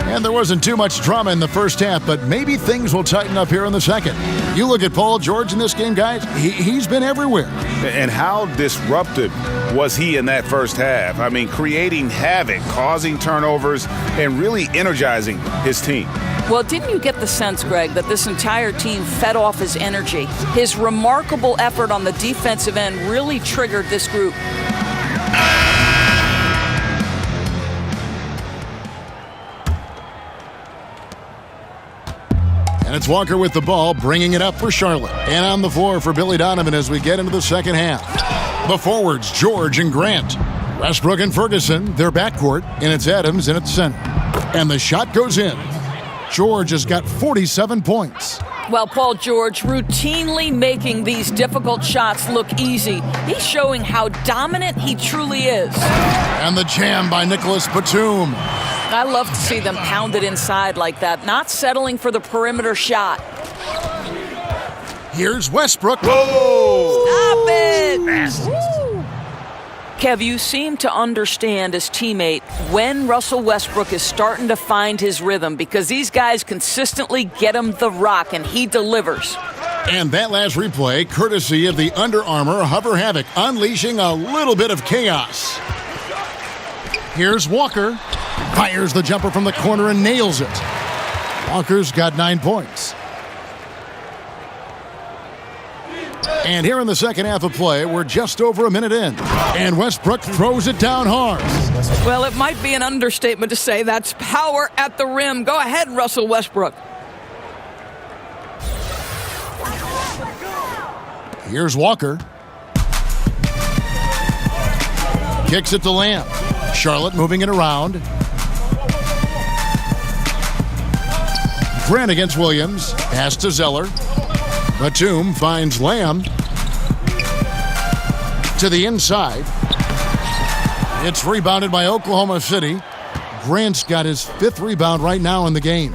H: And there wasn't too much drama in the first half, but maybe things will tighten up here in the second. You look at Paul George in this game, guys, he's been everywhere.
I: And how disruptive was he in that first half? I mean, creating havoc, causing turnovers, and really energizing his team.
J: Well, didn't you get the sense, Greg, that this entire team fed off his energy? His remarkable effort on the defensive end really triggered this group.
H: And it's Walker with the ball, bringing it up for Charlotte. And on the floor for Billy Donovan as we get into the second half. The forwards, George and Grant. Westbrook and Ferguson, their backcourt, and it's Adams in at center. And the shot goes in. George has got 47 points.
J: Well, Paul George routinely making these difficult shots look easy. He's showing how dominant he truly is.
H: And the jam by Nicholas Batum.
J: I love to see them pound it inside like that, not settling for the perimeter shot.
H: Here's Westbrook.
J: Whoa! Stop it! Woo! Kev, you seem to understand as teammate when Russell Westbrook is starting to find his rhythm, because these guys consistently get him the rock and he delivers.
H: And that last replay, courtesy of the Under Armour Hover Havoc, unleashing a little bit of chaos. Here's Walker. Fires the jumper from the corner and nails it. Walker's got 9 points. And here in the second half of play, we're just over a minute in. And Westbrook throws it down hard.
J: Well, it might be an understatement to say that's power at the rim. Go ahead, Russell Westbrook.
H: Here's Walker. Kicks it to Lamb. Charlotte moving it around. Grant against Williams. Pass to Zeller. Batum finds Lamb to the inside. It's rebounded by Oklahoma City. Grant's got his 5th rebound right now in the game.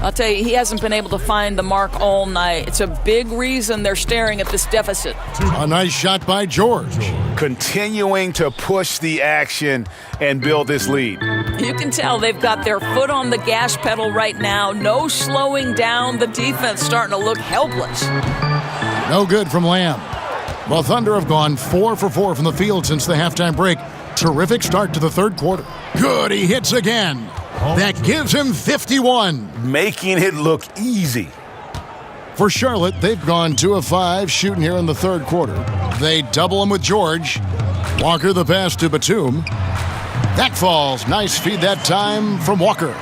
J: I'll tell you, he hasn't been able to find the mark all night. It's a big reason they're staring at this deficit.
H: A nice shot by George.
I: Continuing to push the action and build this lead.
J: You can tell they've got their foot on the gas pedal right now. No slowing down. The defense starting to look helpless.
H: No good from Lamb. The Thunder have gone 4 for 4 from the field since the halftime break. Terrific start to the third quarter. Good, he hits again. That gives him 51.
I: Making it look easy.
H: For Charlotte, they've gone 2 of 5 shooting here in the third quarter. They double him with George. Walker the pass to Batum. That falls. Nice feed that time from Walker.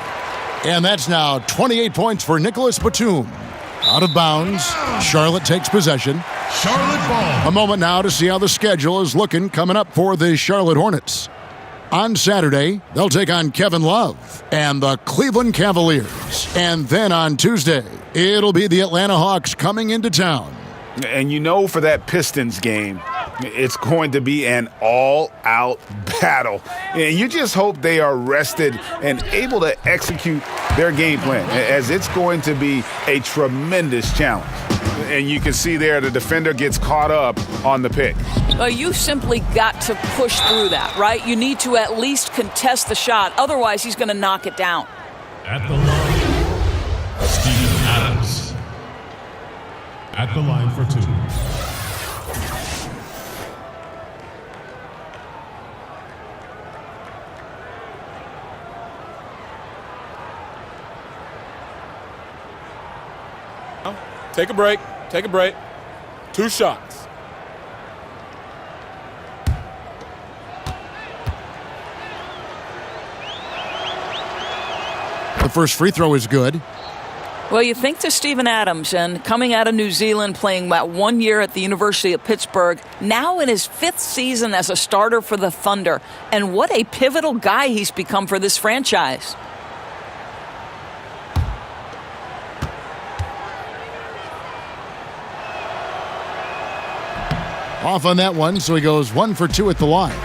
H: And that's now 28 points for Nicholas Batum. Out of bounds. Charlotte takes possession.
M: Charlotte ball.
H: A moment now to see how the schedule is looking coming up for the Charlotte Hornets. On Saturday, they'll take on Kevin Love and the Cleveland Cavaliers. And then on Tuesday, it'll be the Atlanta Hawks coming into town.
I: And you know, for that Pistons game, it's going to be an all-out battle. And you just hope they are rested and able to execute their game plan, as it's going to be a tremendous challenge. And you can see there the defender gets caught up on the pick.
J: Well, you simply got to push through that, right? You need to at least contest the shot. Otherwise, he's going to knock it down.
M: At the line, Steven Adams. At the line for 2.
L: Take a break. Take a break. 2 shots.
H: The first free throw is good.
J: Well, you think to Steven Adams, and coming out of New Zealand, playing about 1 year at the University of Pittsburgh, now in his 5th season as a starter for the Thunder. And what a pivotal guy he's become for this franchise.
H: Off on that one, so he goes 1 for 2 at the line.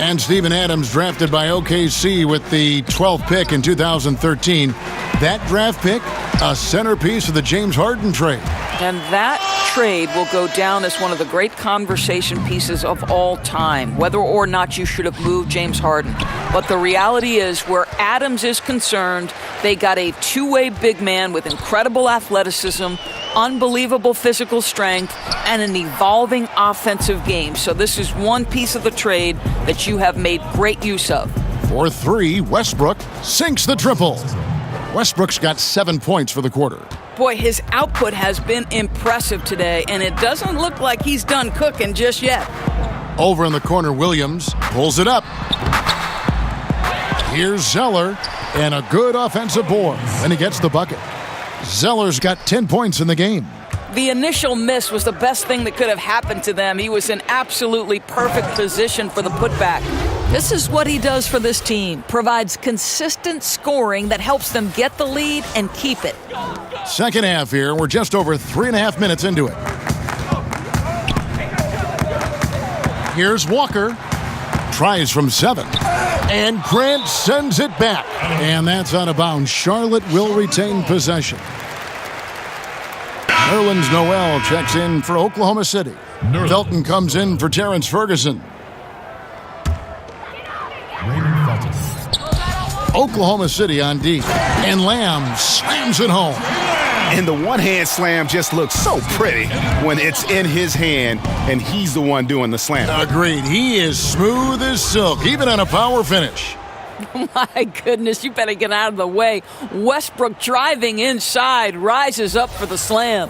H: And Steven Adams, drafted by OKC with the 12th pick in 2013. That draft pick, a centerpiece of the James Harden trade.
J: And that trade will go down as one of the great conversation pieces of all time, whether or not you should have moved James Harden. But the reality is, where Adams is concerned, they got a two-way big man with incredible athleticism, unbelievable physical strength, and an evolving offensive game. So this is one piece of the trade that you have made great use of.
H: For 3, Westbrook sinks the triple. Westbrook's got 7 points for the quarter.
J: Boy, his output has been impressive today, and it doesn't look like he's done cooking just yet.
H: Over in the corner, Williams pulls it up. Here's Zeller, and a good offensive board, and he gets the bucket. Zeller's got 10 points in the game.
J: The initial miss was the best thing that could have happened to them. He was in absolutely perfect position for the putback. This is what he does for this team. Provides consistent scoring that helps them get the lead and keep it.
H: Second half here. We're just over 3.5 minutes into it. Here's Walker. Tries from 7. And Grant sends it back. And that's out of bounds. Charlotte will retain possession. Nerlens Noel checks in for Oklahoma City. Felton comes in for Terrence Ferguson. Oklahoma City on D. And Lamb slams it home.
I: And the one-hand slam just looks so pretty when it's in his hand and he's the one doing the slam.
H: Agreed. He is smooth as silk, even on a power finish.
J: My goodness, you better get out of the way. Westbrook driving inside, rises up for the slam.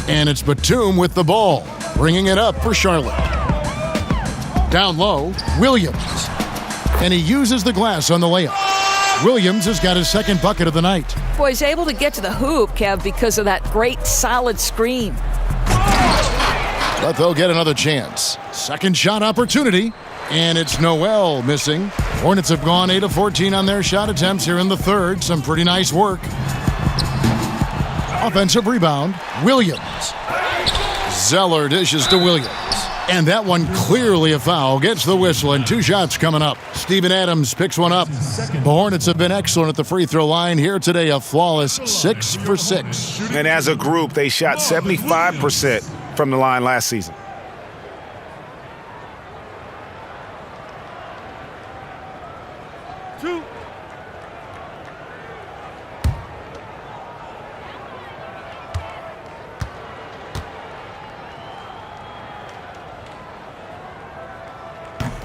H: And it's Batum with the ball, bringing it up for Charlotte. Down low, Williams. And he uses the glass on the layup. Williams has got his second bucket of the night.
J: Boy, he's able to get to the hoop, Kev, because of that great solid screen.
H: But they'll get another chance. Second shot opportunity. And it's Noel missing. Hornets have gone 8 of 14 on their shot attempts here in the third. Some pretty nice work. Offensive rebound, Williams. Zeller dishes to Williams. And that one clearly a foul. Gets the whistle, and 2 shots coming up. Steven Adams picks one up. The Hornets have been excellent at the free throw line here today. A flawless 6 for 6.
I: And as a group, they shot 75% from the line last season.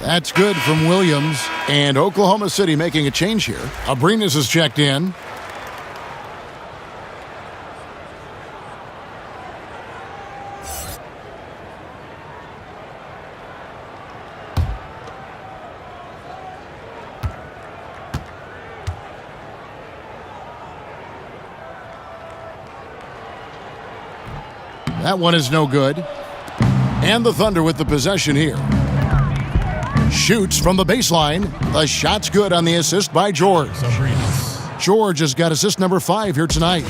H: That's good from Williams. And Oklahoma City making a change here. Abrinas is checked in. That one is no good. And the Thunder with the possession here. Shoots from the baseline. The shot's good on the assist by George. George has got assist number 5 here tonight.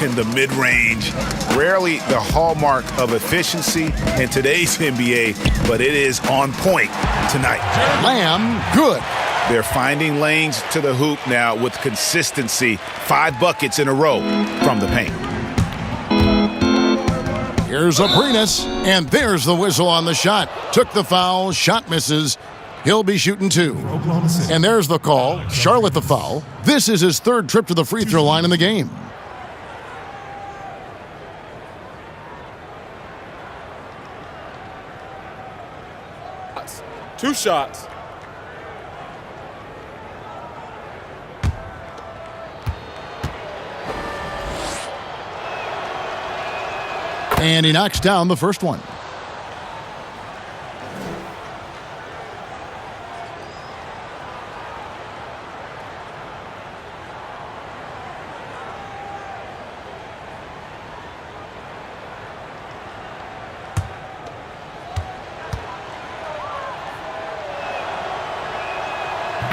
I: In the mid-range, rarely the hallmark of efficiency in today's NBA, but it is on point tonight.
H: Lamb, good.
I: They're finding lanes to the hoop now with consistency. 5 buckets in a row from the paint.
H: Here's Abrinas, and there's the whistle on the shot. Took the foul, shot misses. He'll be shooting 2. And there's the call. Charlotte the foul. This is his 3rd trip to the free throw line in the game.
L: Two shots.
H: And he knocks down the first one.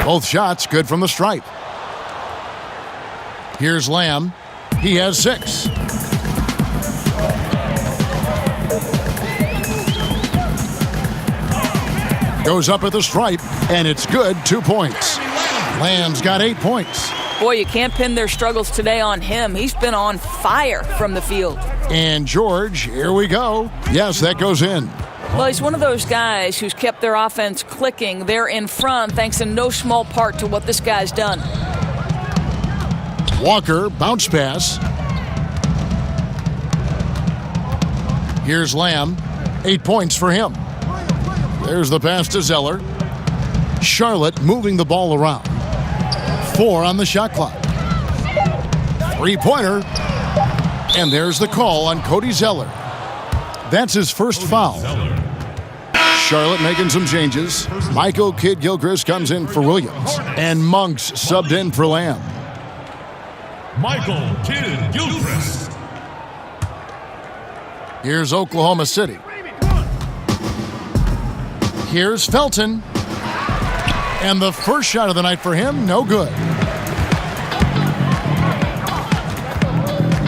H: Both shots good from the stripe. Here's Lamb. He has 6. Goes up at the stripe, and it's good. 2 points. Lamb's got 8 points.
J: Boy, you can't pin their struggles today on him. He's been on fire from the field.
H: And George, here we go. Yes, that goes in.
J: Well, he's one of those guys who's kept their offense clicking. They're in front thanks in no small part to what this guy's done.
H: Walker, bounce pass. Here's Lamb. 8 points for him. There's the pass to Zeller. Charlotte moving the ball around. 4 on the shot clock. 3-pointer. And there's the call on Cody Zeller. That's his first foul. Charlotte making some changes. Michael Kidd-Gilchrist comes in for Williams. And Monks subbed in for Lamb.
M: Michael Kidd-Gilchrist.
H: Here's Oklahoma City. Here's Felton. And the first shot of the night for him, no good.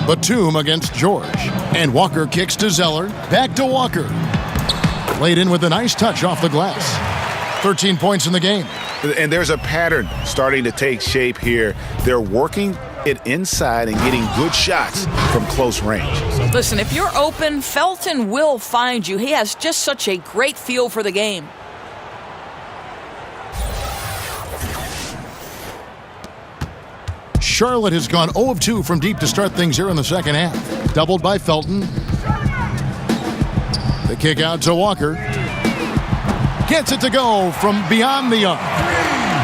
H: Batum against George. And Walker kicks to Zeller. Back to Walker. Laid in with a nice touch off the glass. 13 points in the game.
I: And there's a pattern starting to take shape here. They're working it inside and getting good shots from close range.
J: Listen, if you're open, Felton will find you. He has just such a great feel for the game.
H: Charlotte has gone 0 of 2 from deep to start things here in the second half. Doubled by Felton. The kick out to Walker. Gets it to go from beyond the arc.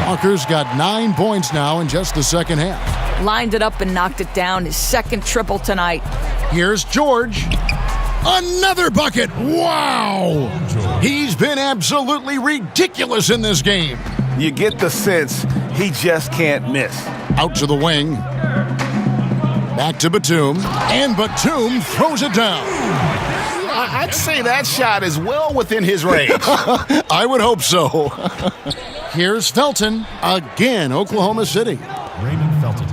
H: Walker's got 9 points now in just the second half.
J: Lined it up and knocked it down. His second triple tonight.
H: Here's George. Another bucket. Wow. He's been absolutely ridiculous in this game.
I: You get the sense he just can't miss.
H: Out to the wing. Back to Batum. And Batum throws it down.
I: I'd say that shot is well within his range.
H: I would hope so. Here's Felton. Again, Oklahoma City.
M: Raymond Felton.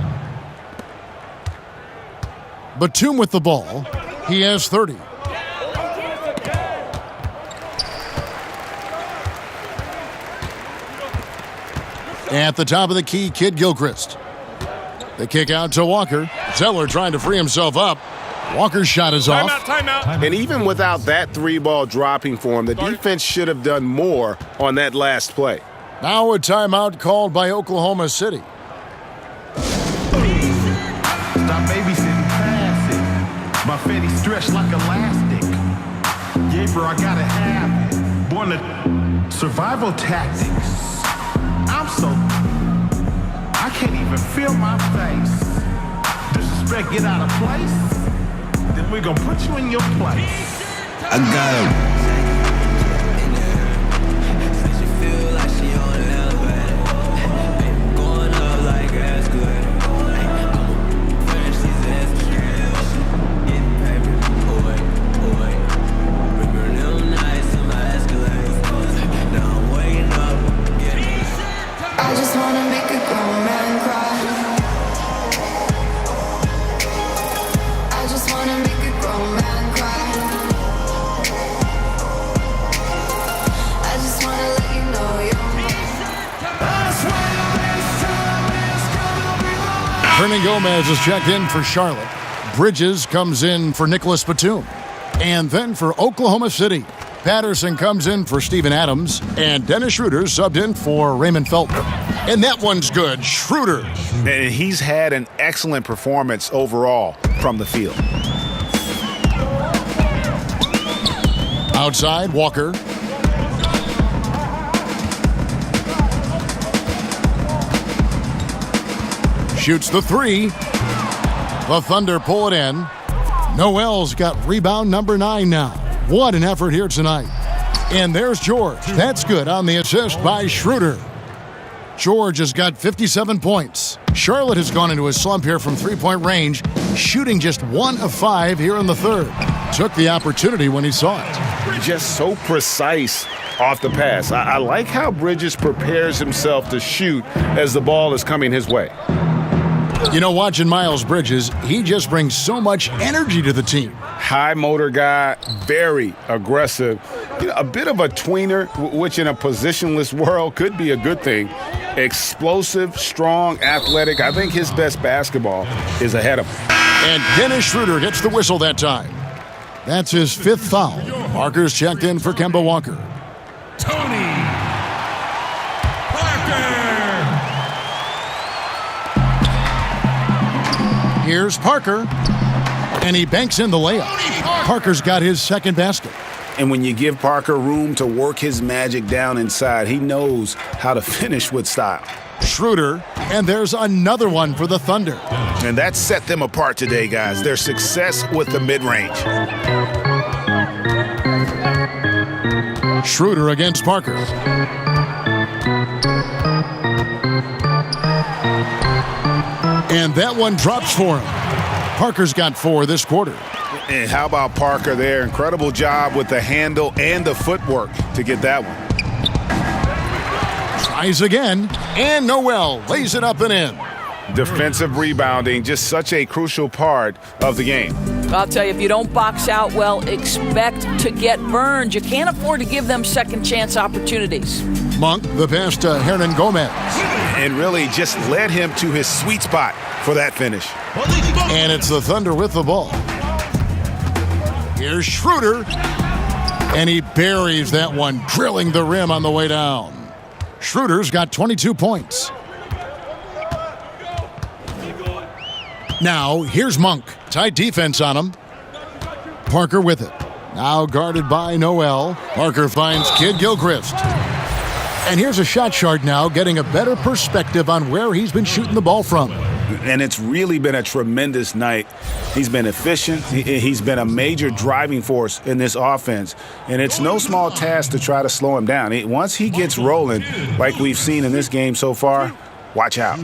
H: Batum with the ball. He has 30. At the top of the key, Kid Gilchrist. The kick out to Walker. Zeller trying to free himself up. Walker's shot is off.
K: Timeout. And even without that 3-ball dropping for him, the defense should have done more on that last play.
H: Now a timeout called by Oklahoma City.
Q: Stop babysitting past it. My fatty stretched like elastic. Yeah, bro, I gotta have it. Born to survival tactics. I'm so... I can't even feel my face. Disrespect, get out of place. Then we're gonna put you in your place.
A: I got him.
B: I just wanna make a grown man cry. I just wanna make a grown man cry. I just wanna let you know you're mine.
H: Hernan Gomez is checked in for Charlotte. Bridges comes in for Nicholas Batum. And then for Oklahoma City, Patterson comes in for Steven Adams, and Dennis Schroeder subbed in for Raymond Felton. And that one's good. Schroeder.
I: And he's had an excellent performance overall from the field.
H: Outside, Walker. Shoots the three. The Thunder pull it in. Noel's got rebound number 9 now. What an effort here tonight. And there's George. That's good on the assist by Schroeder. George has got 57 points. Charlotte has gone into a slump here from three-point range, shooting just 1 of 5 here in the third. Took the opportunity when he saw it.
I: Just so precise off the pass. I like how Bridges prepares himself to shoot as the ball is coming his way.
H: You know, watching Miles Bridges, he just brings so much energy to the team.
I: High motor guy, very aggressive. You know, a bit of a tweener, which in a positionless world could be a good thing. Explosive, strong, athletic. I think his best basketball is ahead of him.
H: And Dennis Schroeder gets the whistle that time. That's his 5th foul. Parker's checked in for Kemba Walker.
M: Tony Parker.
H: Here's Parker, and he banks in the layup. Parker's got his second basket.
I: And when you give Parker room to work his magic down inside, he knows how to finish with style.
H: Schroeder, and there's another one for the Thunder.
I: And that set them apart today, guys. Their success with the mid-range.
H: Schroeder against Parker. And that one drops for him. Parker's got 4 this quarter.
I: And how about Parker there? Incredible job with the handle and the footwork to get that one.
H: Tries again, and Noel lays it up and in.
I: Defensive rebounding, just such a crucial part of the game.
J: I'll tell you, if you don't box out well, expect to get burned. You can't afford to give them second chance opportunities.
H: Monk, the pass to Hernan Gomez.
I: And really just led him to his sweet spot for that finish.
H: And it's the Thunder with the ball. Here's Schroeder. And he buries that one, drilling the rim on the way down. Schroeder's got 22 points. Now, here's Monk. Tight defense on him. Parker with it. Now guarded by Noel. Parker finds Kid Gilchrist. And here's a shot chart now, getting a better perspective on where he's been shooting the ball from.
I: And it's really been a tremendous night. He's been efficient. He's been a major driving force in this offense. And it's no small task to try to slow him down. Once he gets rolling, like we've seen in this game so far, watch out.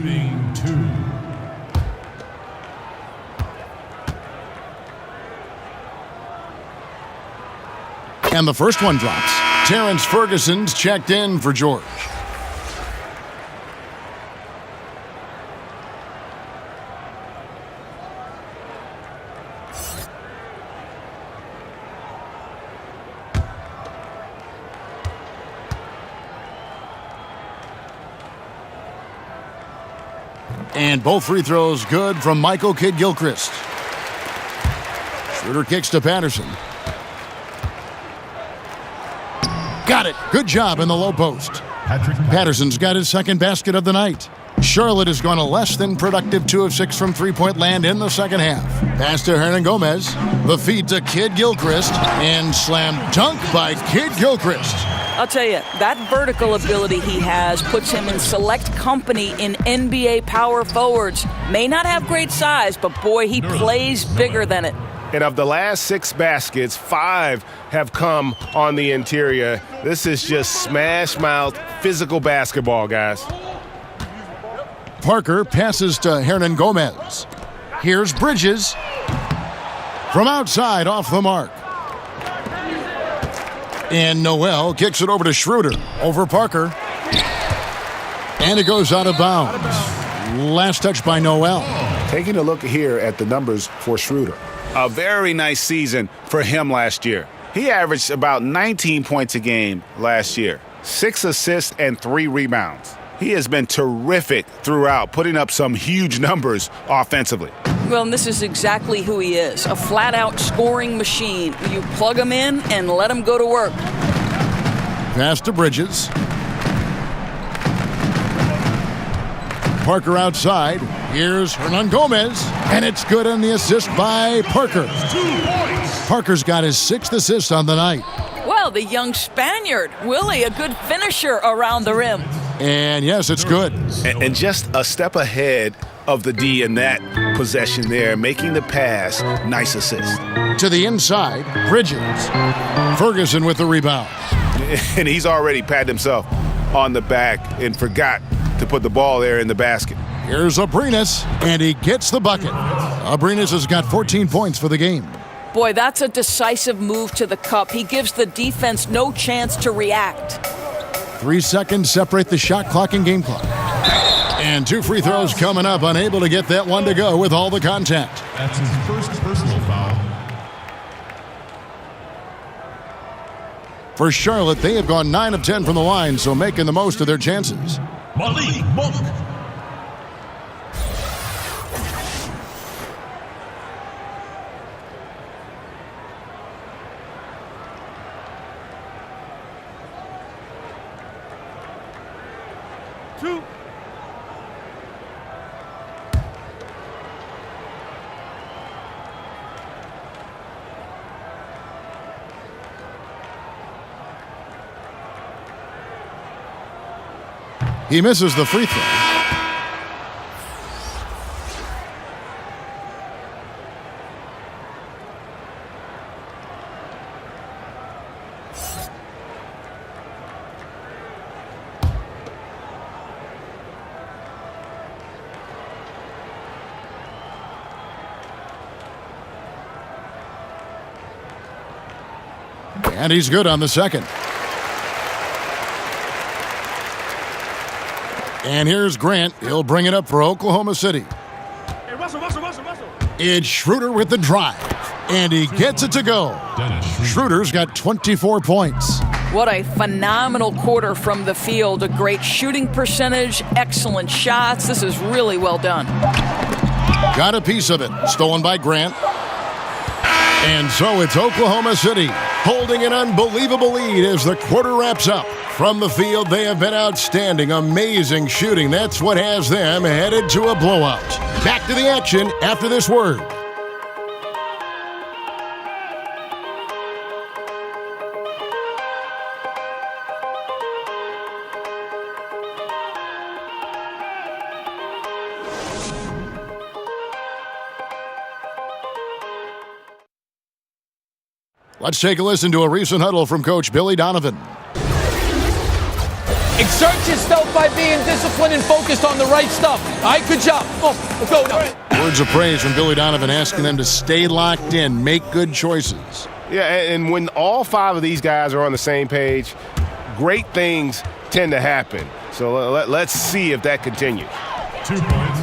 H: And the first one drops. Terrence Ferguson's checked in for George. And both free throws good from Michael Kidd-Gilchrist. Schroeder kicks to Patterson. Got it. Good job in the low post. Patterson's got his second basket of the night. Charlotte has gone a less than productive 2 of 6 from three-point land in the second half. Pass to Hernangomez. The feed to Kidd-Gilchrist. And slam dunk by Kidd-Gilchrist.
J: I'll tell you, that vertical ability he has puts him in select company in NBA power forwards. May not have great size, but boy, he plays bigger than it.
K: And of the last 6 baskets, 5 have come on the interior. This is just smash-mouth, physical basketball, guys.
H: Parker passes to Hernangomez. Here's Bridges. From outside, off the mark. And Noel kicks it over to Schroeder. Over Parker. And it goes out of bounds. Last touch by Noel.
I: Taking a look here at the numbers for Schroeder. A very nice season for him last year. He averaged about 19 points a game last year, 6 assists and 3 rebounds. He has been terrific throughout, putting up some huge numbers offensively.
J: Well, and this is exactly who he is, a flat-out scoring machine. You plug him in and let him go to work.
H: Pass to Bridges. Parker outside. Here's Hernangomez. And it's good on the assist by Parker. Parker's got his 6th assist on the night.
J: Well, the young Spaniard, Willie, a good finisher around the rim.
H: And yes, it's good.
I: And just a step ahead of the D in that possession there, making the pass. Nice assist.
H: To the inside, Bridges. Ferguson with the rebound.
I: And he's already patted himself on the back and forgot to put the ball there in the basket.
H: Here's Abrinas, and he gets the bucket. Abrinas has got 14 points for the game.
J: Boy, that's a decisive move to the cup. He gives the defense no chance to react.
H: 3 seconds separate the shot clock and game clock. And 2 free throws coming up, unable to get that one to go with all the contact.
M: That's his first personal foul.
H: For Charlotte, they have gone 9 of 10 from the line, so making the most of their chances.
M: Malik Monk.
H: He misses the free throw. And he's good on the second. And here's Grant. He'll bring it up for Oklahoma City.
O: Hey, Russell.
H: It's Schroeder with the drive. And he gets it to go. Schroeder's got 24 points.
J: What a phenomenal quarter from the field. A great shooting percentage, excellent shots. This is really well done.
H: Got a piece of it. Stolen by Grant. And so it's Oklahoma City holding an unbelievable lead as the quarter wraps up. From the field, they have been outstanding, amazing shooting. That's what has them headed to a blowout. Back to the action after this word. Let's take a listen to a recent huddle from Coach Billy Donovan.
R: Exert yourself by being disciplined and focused on the right stuff. All right, good job. Oh, go.
H: Words of praise from Billy Donovan asking them to stay locked in, make good choices.
K: Yeah, and when all 5 of these guys are on the same page, great things tend to happen. So let's see if that continues.
M: 2 points.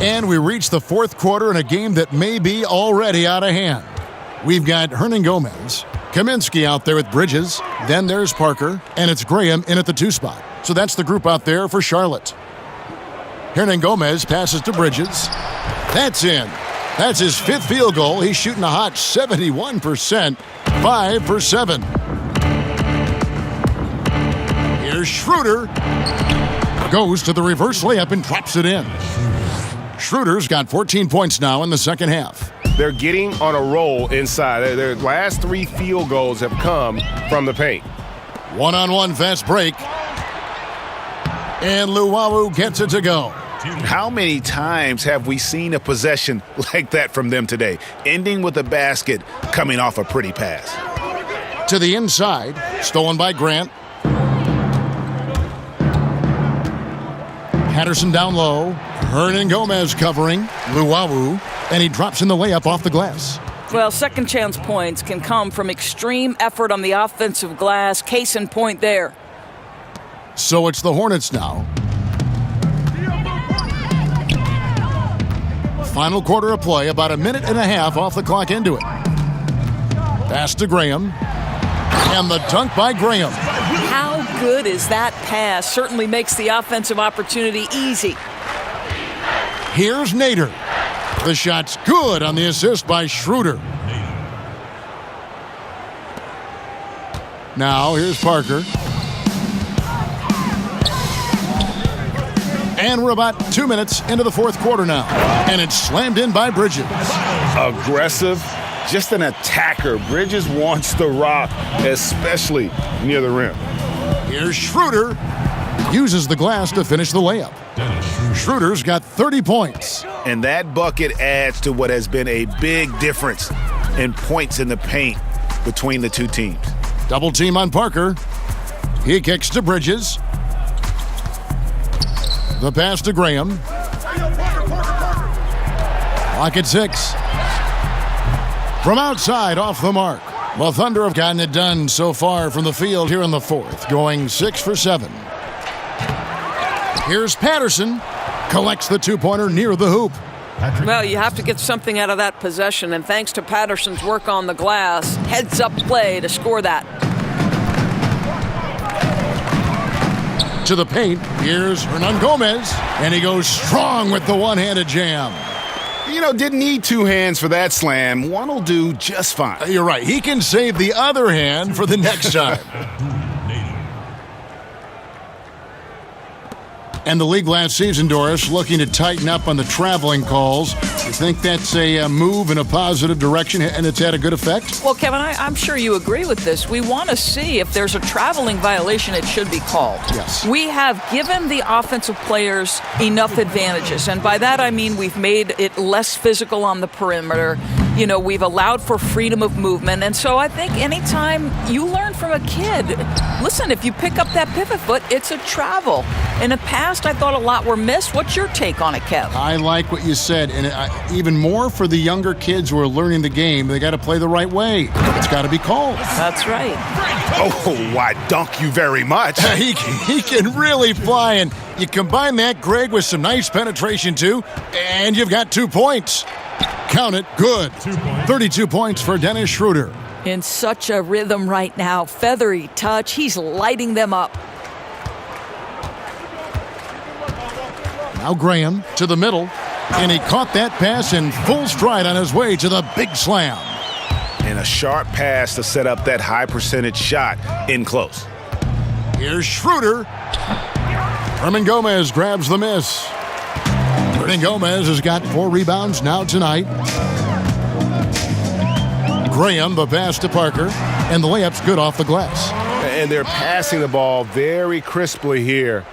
H: And we reach the fourth quarter in a game that may be already out of hand. We've got Hernan Gomez, Kaminsky out there with Bridges, then there's Parker, and it's Graham in at the 2 spot. So that's the group out there for Charlotte. Hernan Gomez passes to Bridges. That's in. That's his 5th field goal. He's shooting a hot 71%, 5 for 7. Here's Schroeder. Goes to the reverse layup and drops it in. Schroeder's got 14 points now in the second half.
K: They're getting on a roll inside. Their last 3 field goals have come from the paint.
H: One-on-one fast break. And Luwawu gets it to go.
I: How many times have we seen a possession like that from them today, ending with a basket coming off a pretty pass?
H: To the inside, stolen by Grant. Patterson down low. Hernan Gomez covering. Luwawu. And he drops in the layup off the glass.
J: Well, second chance points can come from extreme effort on the offensive glass. Case in point there.
H: So it's the Hornets now. Final quarter of play, about a minute and a half off the clock into it. Pass to Graham. And the dunk by Graham.
J: How good is that pass? Certainly makes the offensive opportunity easy.
H: Here's Nader. The shot's good on the assist by Schroeder. Now here's Parker. And we're about 2 minutes into the fourth quarter now. And it's slammed in by Bridges.
I: Aggressive, just an attacker. Bridges wants the rock, especially near the rim.
H: Here's Schroeder. Uses the glass to finish the layup. Schroeder's got 30 points.
I: And that bucket adds to what has been a big difference in points in the paint between the 2 teams.
H: Double team on Parker. He kicks to Bridges. The pass to Graham. Clock at 6. From outside, off the mark. The Thunder have gotten it done so far from the field here in the fourth, going 6 for 7. Here's Patterson. Collects the 2-pointer near the hoop.
J: Well, you have to get something out of that possession, and thanks to Patterson's work on the glass, heads-up play to score that.
H: To the paint, here's Hernan Gomez, and he goes strong with the one-handed jam.
I: You know, didn't need 2 hands for that slam. One will do just fine.
H: You're right. He can save the other hand for the next time. And the league last season, Doris, looking to tighten up on the traveling calls. You think that's a move in a positive direction and it's had a good effect?
J: Well, Kevin, I'm sure you agree with this. We want to see if there's a traveling violation, it should be called.
H: Yes.
J: We have given the offensive players enough advantages, and by that I mean we've made it less physical on the perimeter. You know, we've allowed for freedom of movement, and so I think anytime you learn from a kid, listen, if you pick up that pivot foot, it's a travel. In the past, I thought a lot were missed. What's your take on it, Kev?
H: I like what you said, and even more for the younger kids who are learning the game, they got to play the right way. It's got to be called.
J: That's right.
I: Oh, I dunk you very much.
H: He can really fly, and you combine that, Greg, with some nice penetration, too, and you've got 2 points. Count it, good. 32 points for Dennis Schroeder.
J: In such a rhythm right now. Feathery touch. He's lighting them up.
H: Now Graham to the middle, and he caught that pass in full stride on his way to the big slam.
I: And a sharp pass to set up that high percentage shot in close.
H: Here's Schroeder. Hernan Gomez grabs the miss. Hernan Gomez has got 4 rebounds now tonight. Graham, the pass to Parker, and the layup's good off the glass.
K: And they're passing the ball very crisply here.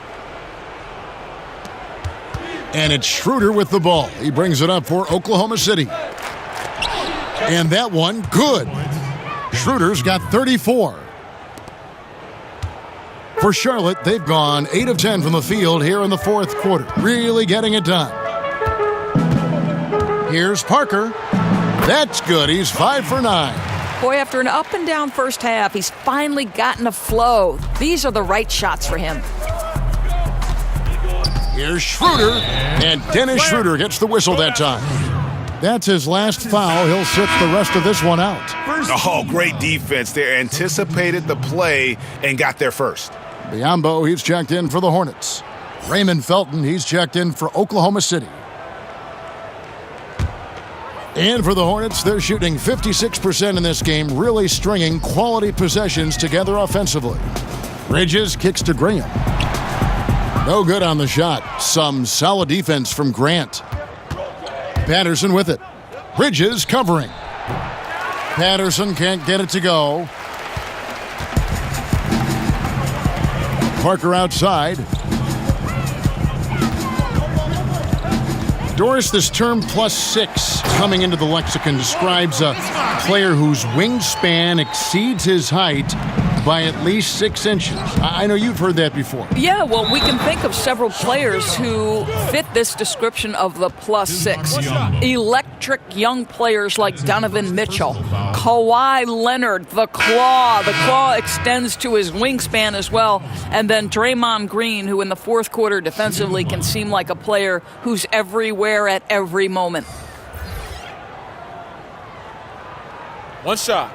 H: And it's Schroeder with the ball. He brings it up for Oklahoma City. And that one, good. Schroeder's got 34. For Charlotte, they've gone 8 of 10 from the field here in the fourth quarter. Really getting it done. Here's Parker. That's good. He's 5 for 9.
J: Boy, after an up and down first half, he's finally gotten a flow. These are the right shots for him.
H: Here's Schroeder, and Dennis Schroeder gets the whistle that time. That's his last foul. He'll sit the rest of this one out.
I: Oh, great defense there. Anticipated the play and got there first.
H: Biyombo, he's checked in for the Hornets. Raymond Felton, he's checked in for Oklahoma City. And for the Hornets, they're shooting 56% in this game, really stringing quality possessions together offensively. Bridges kicks to Graham. No good on the shot. Some solid defense from Grant. Patterson with it. Bridges covering. Patterson can't get it to go. Parker outside. Doris, this term +6 coming into the lexicon describes a player whose wingspan exceeds his height by at least 6 inches. I know you've heard that before.
J: Yeah, well, we can think of several players who fit this description of the +6. Electric young players like Donovan Mitchell, Kawhi Leonard, the Claw. The Claw extends to his wingspan as well. And then Draymond Green, who in the fourth quarter defensively can seem like a player who's everywhere at every moment.
L: One shot.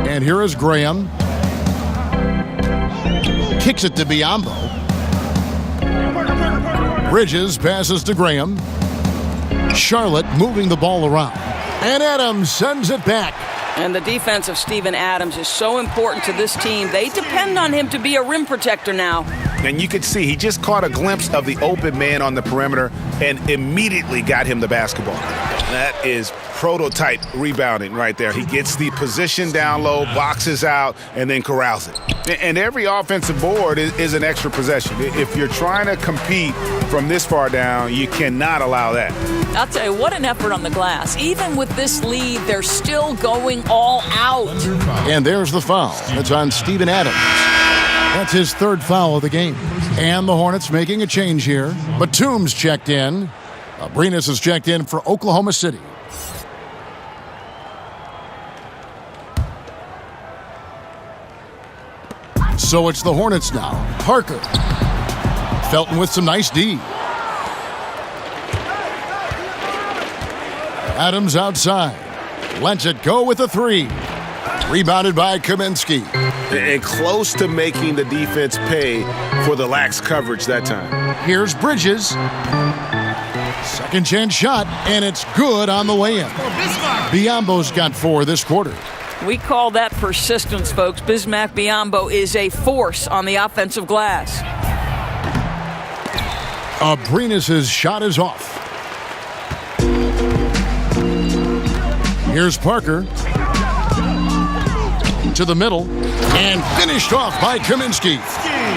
H: And here is Graham. Kicks it to Biyombo. Bridges passes to Graham. Charlotte moving the ball around. And Adams sends it back.
J: And the defense of Steven Adams is so important to this team. They depend on him to be a rim protector now.
I: And you could see he just caught a glimpse of the open man on the perimeter and immediately got him the basketball. That is prototype rebounding right there. He gets the position down low, boxes out, and then corrals it. And every offensive board is an extra possession. If you're trying to compete from this far down, you cannot allow that.
J: I'll tell you, what an effort on the glass. Even with this lead, they're still going all out.
H: And there's the foul. It's on Steven Adams. That's his third foul of the game. And the Hornets making a change here. Batum's checked in. Abrinas is checked in for Oklahoma City. So it's the Hornets now. Parker. Felton with some nice D. Adams outside. Lets it go with a 3. Rebounded by Kaminsky.
I: And close to making the defense pay for the lax coverage that time.
H: Here's Bridges. Second chance shot, and it's good on the way in. Biyombo's got 4 this quarter.
J: We call that persistence, folks. Bismack Biyombo is a force on the offensive glass.
H: Abrinas' shot is off. Here's Parker. To the middle. And finished off by Kaminsky.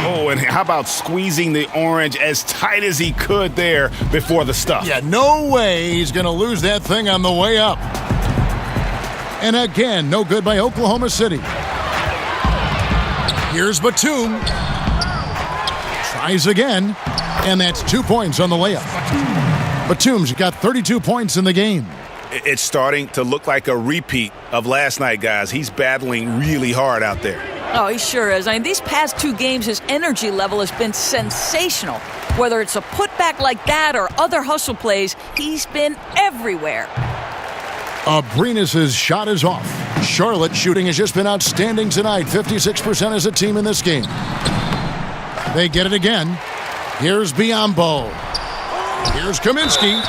I: Oh, and how about squeezing the orange as tight as he could there before the stuff?
H: Yeah, no way he's going to lose that thing on the way up. And again, no good by Oklahoma City. Here's Batum. Tries again. And that's 2 points on the layup. Batum's got 32 points in the game.
I: It's starting to look like a repeat of last night, guys. He's battling really hard out there.
J: Oh, he sure is. I mean, these past 2 games, his energy level has been sensational. Whether it's a putback like that or other hustle plays, he's been everywhere.
H: Abrinas' shot is off. Charlotte shooting has just been outstanding tonight. 56% as a team in this game. They get it again. Here's Biyombo. Here's Kaminsky.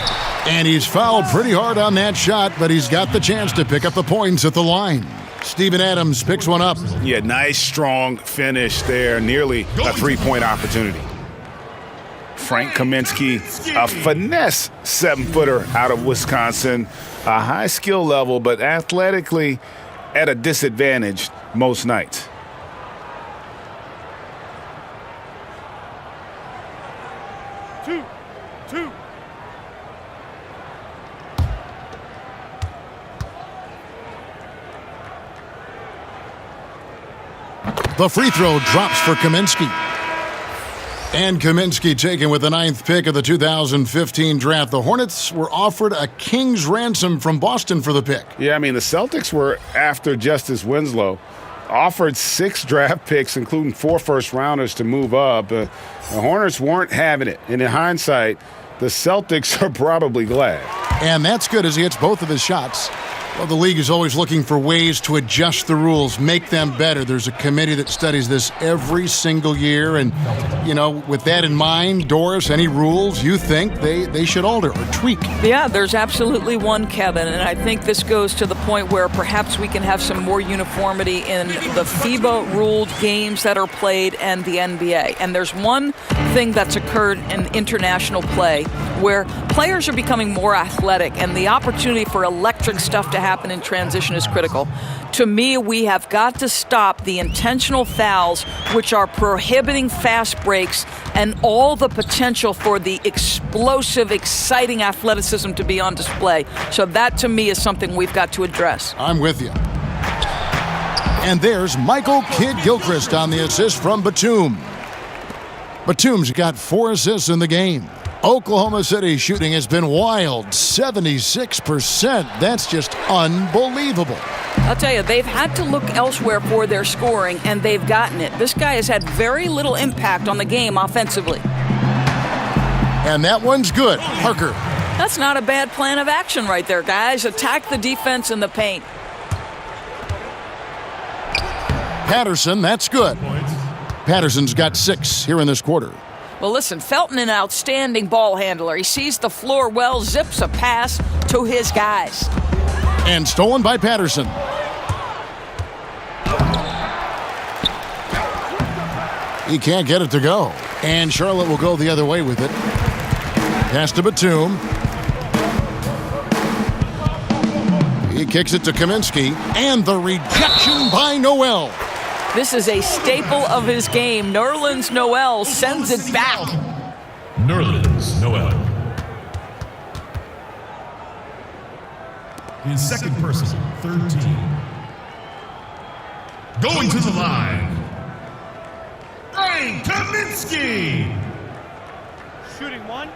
H: And he's fouled pretty hard on that shot, but he's got the chance to pick up the points at the line. Steven Adams picks one up.
I: Yeah, nice, strong finish there. Nearly a 3-point opportunity. Frank Kaminsky, a finesse 7-footer out of Wisconsin, a high skill level, but athletically at a disadvantage most nights.
O: Two.
H: The free throw drops for Kaminsky. And Kaminsky taken with the 9th pick of the 2015 draft. The Hornets were offered a king's ransom from Boston for the pick.
I: Yeah, I mean, the Celtics were after Justice Winslow, offered 6 draft picks, including 4 first-rounders to move up. The Hornets weren't having it. And in hindsight, the Celtics are probably glad.
H: And that's good as he hits both of his shots. Well, the league is always looking for ways to adjust the rules, make them better. There's a committee that studies this every single year. And, you know, with that in mind, Doris, any rules you think they should alter or tweak?
J: Yeah, there's absolutely one, Kevin. And I think this goes to the point where perhaps we can have some more uniformity in the FIBA-ruled games that are played and the NBA. And there's one thing that's occurred in international play where players are becoming more athletic, and the opportunity for electric stuff to happen in transition is critical. To me, we have got to stop the intentional fouls, which are prohibiting fast breaks and all the potential for the explosive, exciting athleticism to be on display. So that, to me, is something we've got to address.
H: I'm with you. And there's Michael Kidd-Gilchrist on the assist from Batum. Batum's got 4 assists in the game. Oklahoma City shooting has been wild, 76%. That's just unbelievable.
J: I'll tell you, they've had to look elsewhere for their scoring, and they've gotten it. This guy has had very little impact on the game offensively.
H: And that one's good. Parker.
J: That's not a bad plan of action right there, guys. Attack the defense in the paint.
H: Patterson, that's good. Patterson's got 6 here in this quarter.
J: Well, listen, Felton, an outstanding ball handler. He sees the floor well, zips a pass to his guys.
H: And stolen by Patterson. He can't get it to go. And Charlotte will go the other way with it. Pass to Batum. He kicks it to Kaminsky. And the rejection by Noel.
J: This is a staple of his game. Nerlens Noel sends it back.
M: Nerlens Noel. In second person, 13. Going to the line, Frank Kaminsky.
O: Shooting 1.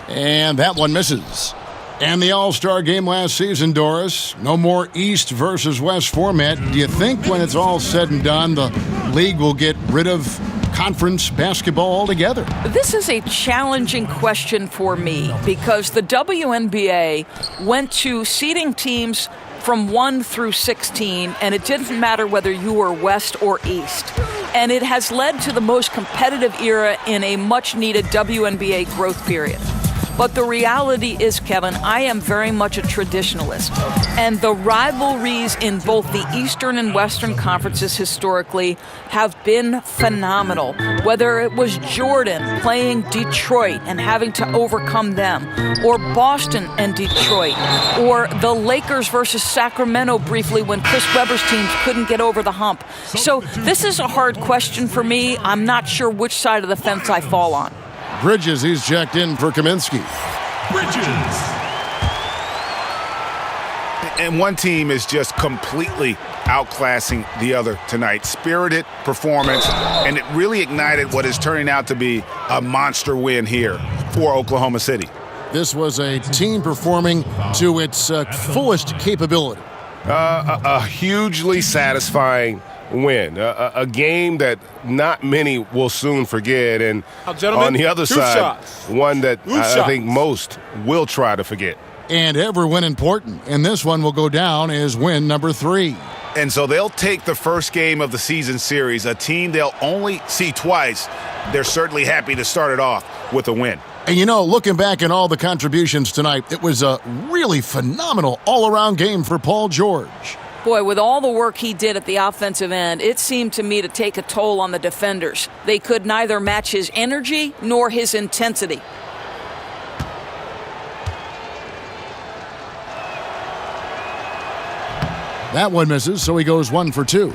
H: And that one misses. And the All-Star game last season, Doris, no more East versus West format. Do you think when it's all said and done, the league will get rid of conference basketball altogether?
J: This is a challenging question for me because the WNBA went to seeding teams from 1 through 16, and it didn't matter whether you were West or East. And it has led to the most competitive era in a much-needed WNBA growth period. But the reality is, Kevin, I am very much a traditionalist. And the rivalries in both the Eastern and Western conferences historically have been phenomenal. Whether it was Jordan playing Detroit and having to overcome them, or Boston and Detroit, or the Lakers versus Sacramento briefly when Chris Webber's teams couldn't get over the hump. So this is a hard question for me. I'm not sure which side of the fence I fall on.
H: Bridges, he's checked in for Kaminsky.
M: Bridges.
I: And one team is just completely outclassing the other tonight. Spirited performance, and it really ignited what is turning out to be a monster win here for Oklahoma City.
H: This was a team performing to its fullest capability.
K: A hugely satisfying win, a game that not many will soon forget, and on the other side, one that I think most will try to forget.
H: And every win important, and this one will go down as win number 3.
I: And so they'll take the first game of the season series, a team they'll only see twice. They're certainly happy to start it off with a win.
H: And looking back at all the contributions tonight, it was a really phenomenal all-around game for Paul George.
J: Boy, with all the work he did at the offensive end, it seemed to me to take a toll on the defenders. They could neither match his energy nor his intensity.
H: That one misses, so he goes 1 for 2.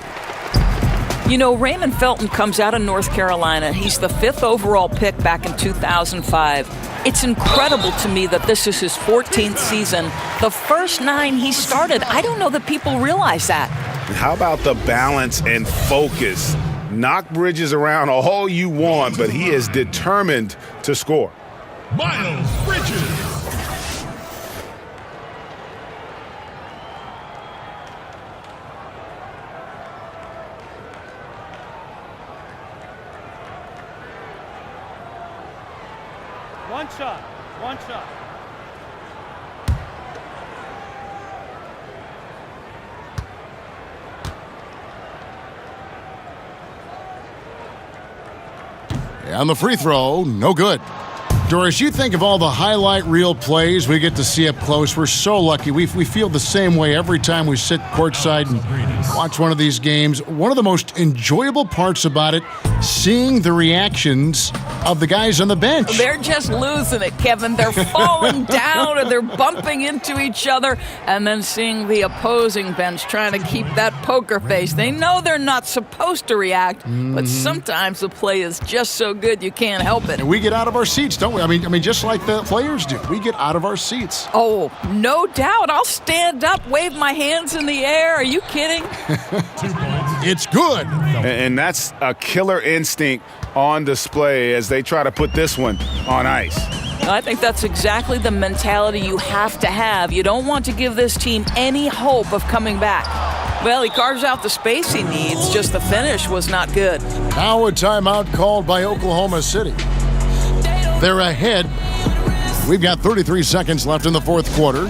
J: Raymond Felton comes out of North Carolina. He's the 5th overall pick back in 2005. It's incredible to me that this is his 14th season. The first 9 he started, I don't know that people realize that.
I: How about the balance and focus? Knock Bridges around all you want, but he is determined to score.
M: Miles Bridges.
O: One shot.
H: On the free throw, no good. Doris, you think of all the highlight reel plays we get to see up close. We're so lucky. We feel the same way every time we sit courtside and watch one of these games. One of the most enjoyable parts about it, seeing the reactions of the guys on the bench.
J: They're just losing it, Kevin. They're falling down and they're bumping into each other, and then seeing the opposing bench trying to keep that poker face. They know they're not supposed to react, but sometimes the play is just so good you can't help it.
H: And we get out of our seats, don't we? I mean, just like the players do. We get out of our seats.
J: Oh, no doubt. I'll stand up, wave my hands in the air. Are you kidding?
H: It's good.
I: And that's a killer instinct on display as they try to put this one on ice.
J: I think that's exactly the mentality you have to have. You don't want to give this team any hope of coming back. Well, he carves out the space he needs, just the finish was not good.
H: Now a timeout called by Oklahoma City. They're ahead. We've got 33 seconds left in the fourth quarter.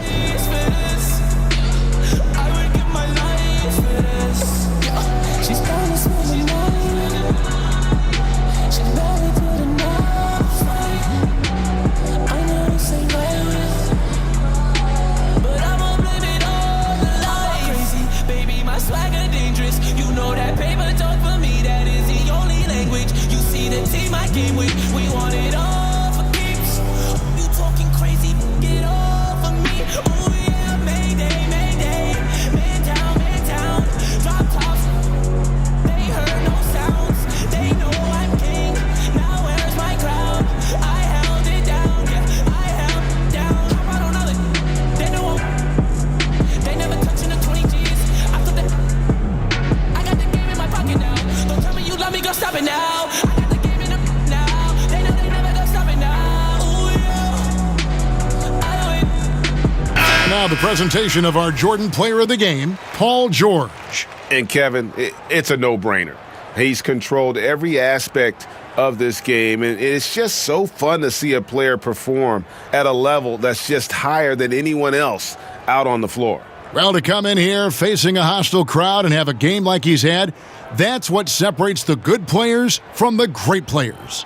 H: Now the presentation of our Jordan Player of the Game, Paul George.
I: And Kevin, it's a no-brainer. He's controlled every aspect of this game, and it's just so fun to see a player perform at a level that's just higher than anyone else out on the floor.
H: Well, to come in here facing a hostile crowd and have a game like he's had, that's what separates the good players from the great players.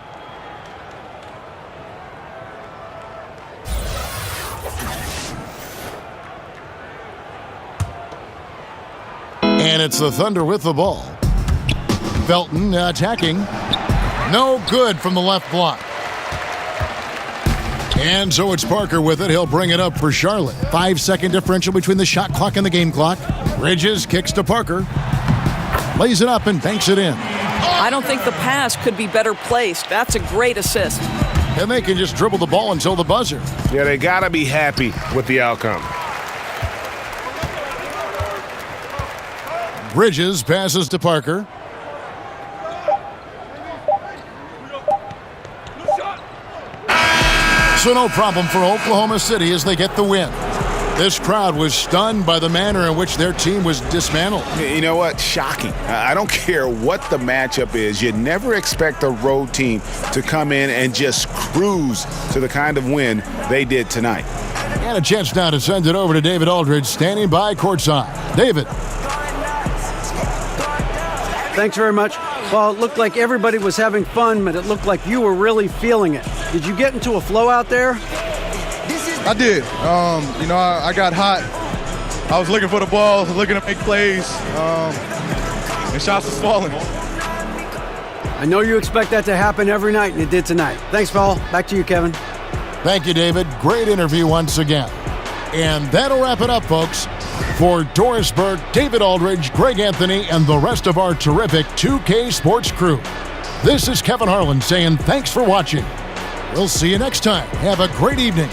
H: And it's the Thunder with the ball. Felton attacking. No good from the left block. And so it's Parker with it. He'll bring it up for Charlotte. 5-second differential between the shot clock and the game clock. Bridges kicks to Parker. Lays it up and banks it in.
J: I don't think the pass could be better placed. That's a great assist.
H: And they can just dribble the ball until the buzzer.
I: Yeah, they got to be happy with the outcome.
H: Bridges passes to Parker. So no problem for Oklahoma City as they get the win. This crowd was stunned by the manner in which their team was dismantled.
I: You know what? Shocking. I don't care what the matchup is. You never expect a road team to come in and just cruise to the kind of win they did tonight.
H: And a chance now to send it over to David Aldridge, standing by courtside. David.
N: Thanks very much. Well, it looked like everybody was having fun, but it looked like you were really feeling it. Did you get into a flow out there?
S: I did. I got hot. I was looking for the ball, looking to make plays, and shots was falling.
N: I know you expect that to happen every night, and it did tonight. Thanks, Paul. Back to you, Kevin.
H: Thank you, David. Great interview once again. And that'll wrap it up, folks. For Doris Burke, David Aldridge, Greg Anthony, and the rest of our terrific 2K Sports crew, this is Kevin Harlan saying thanks for watching. We'll see you next time. Have a great evening.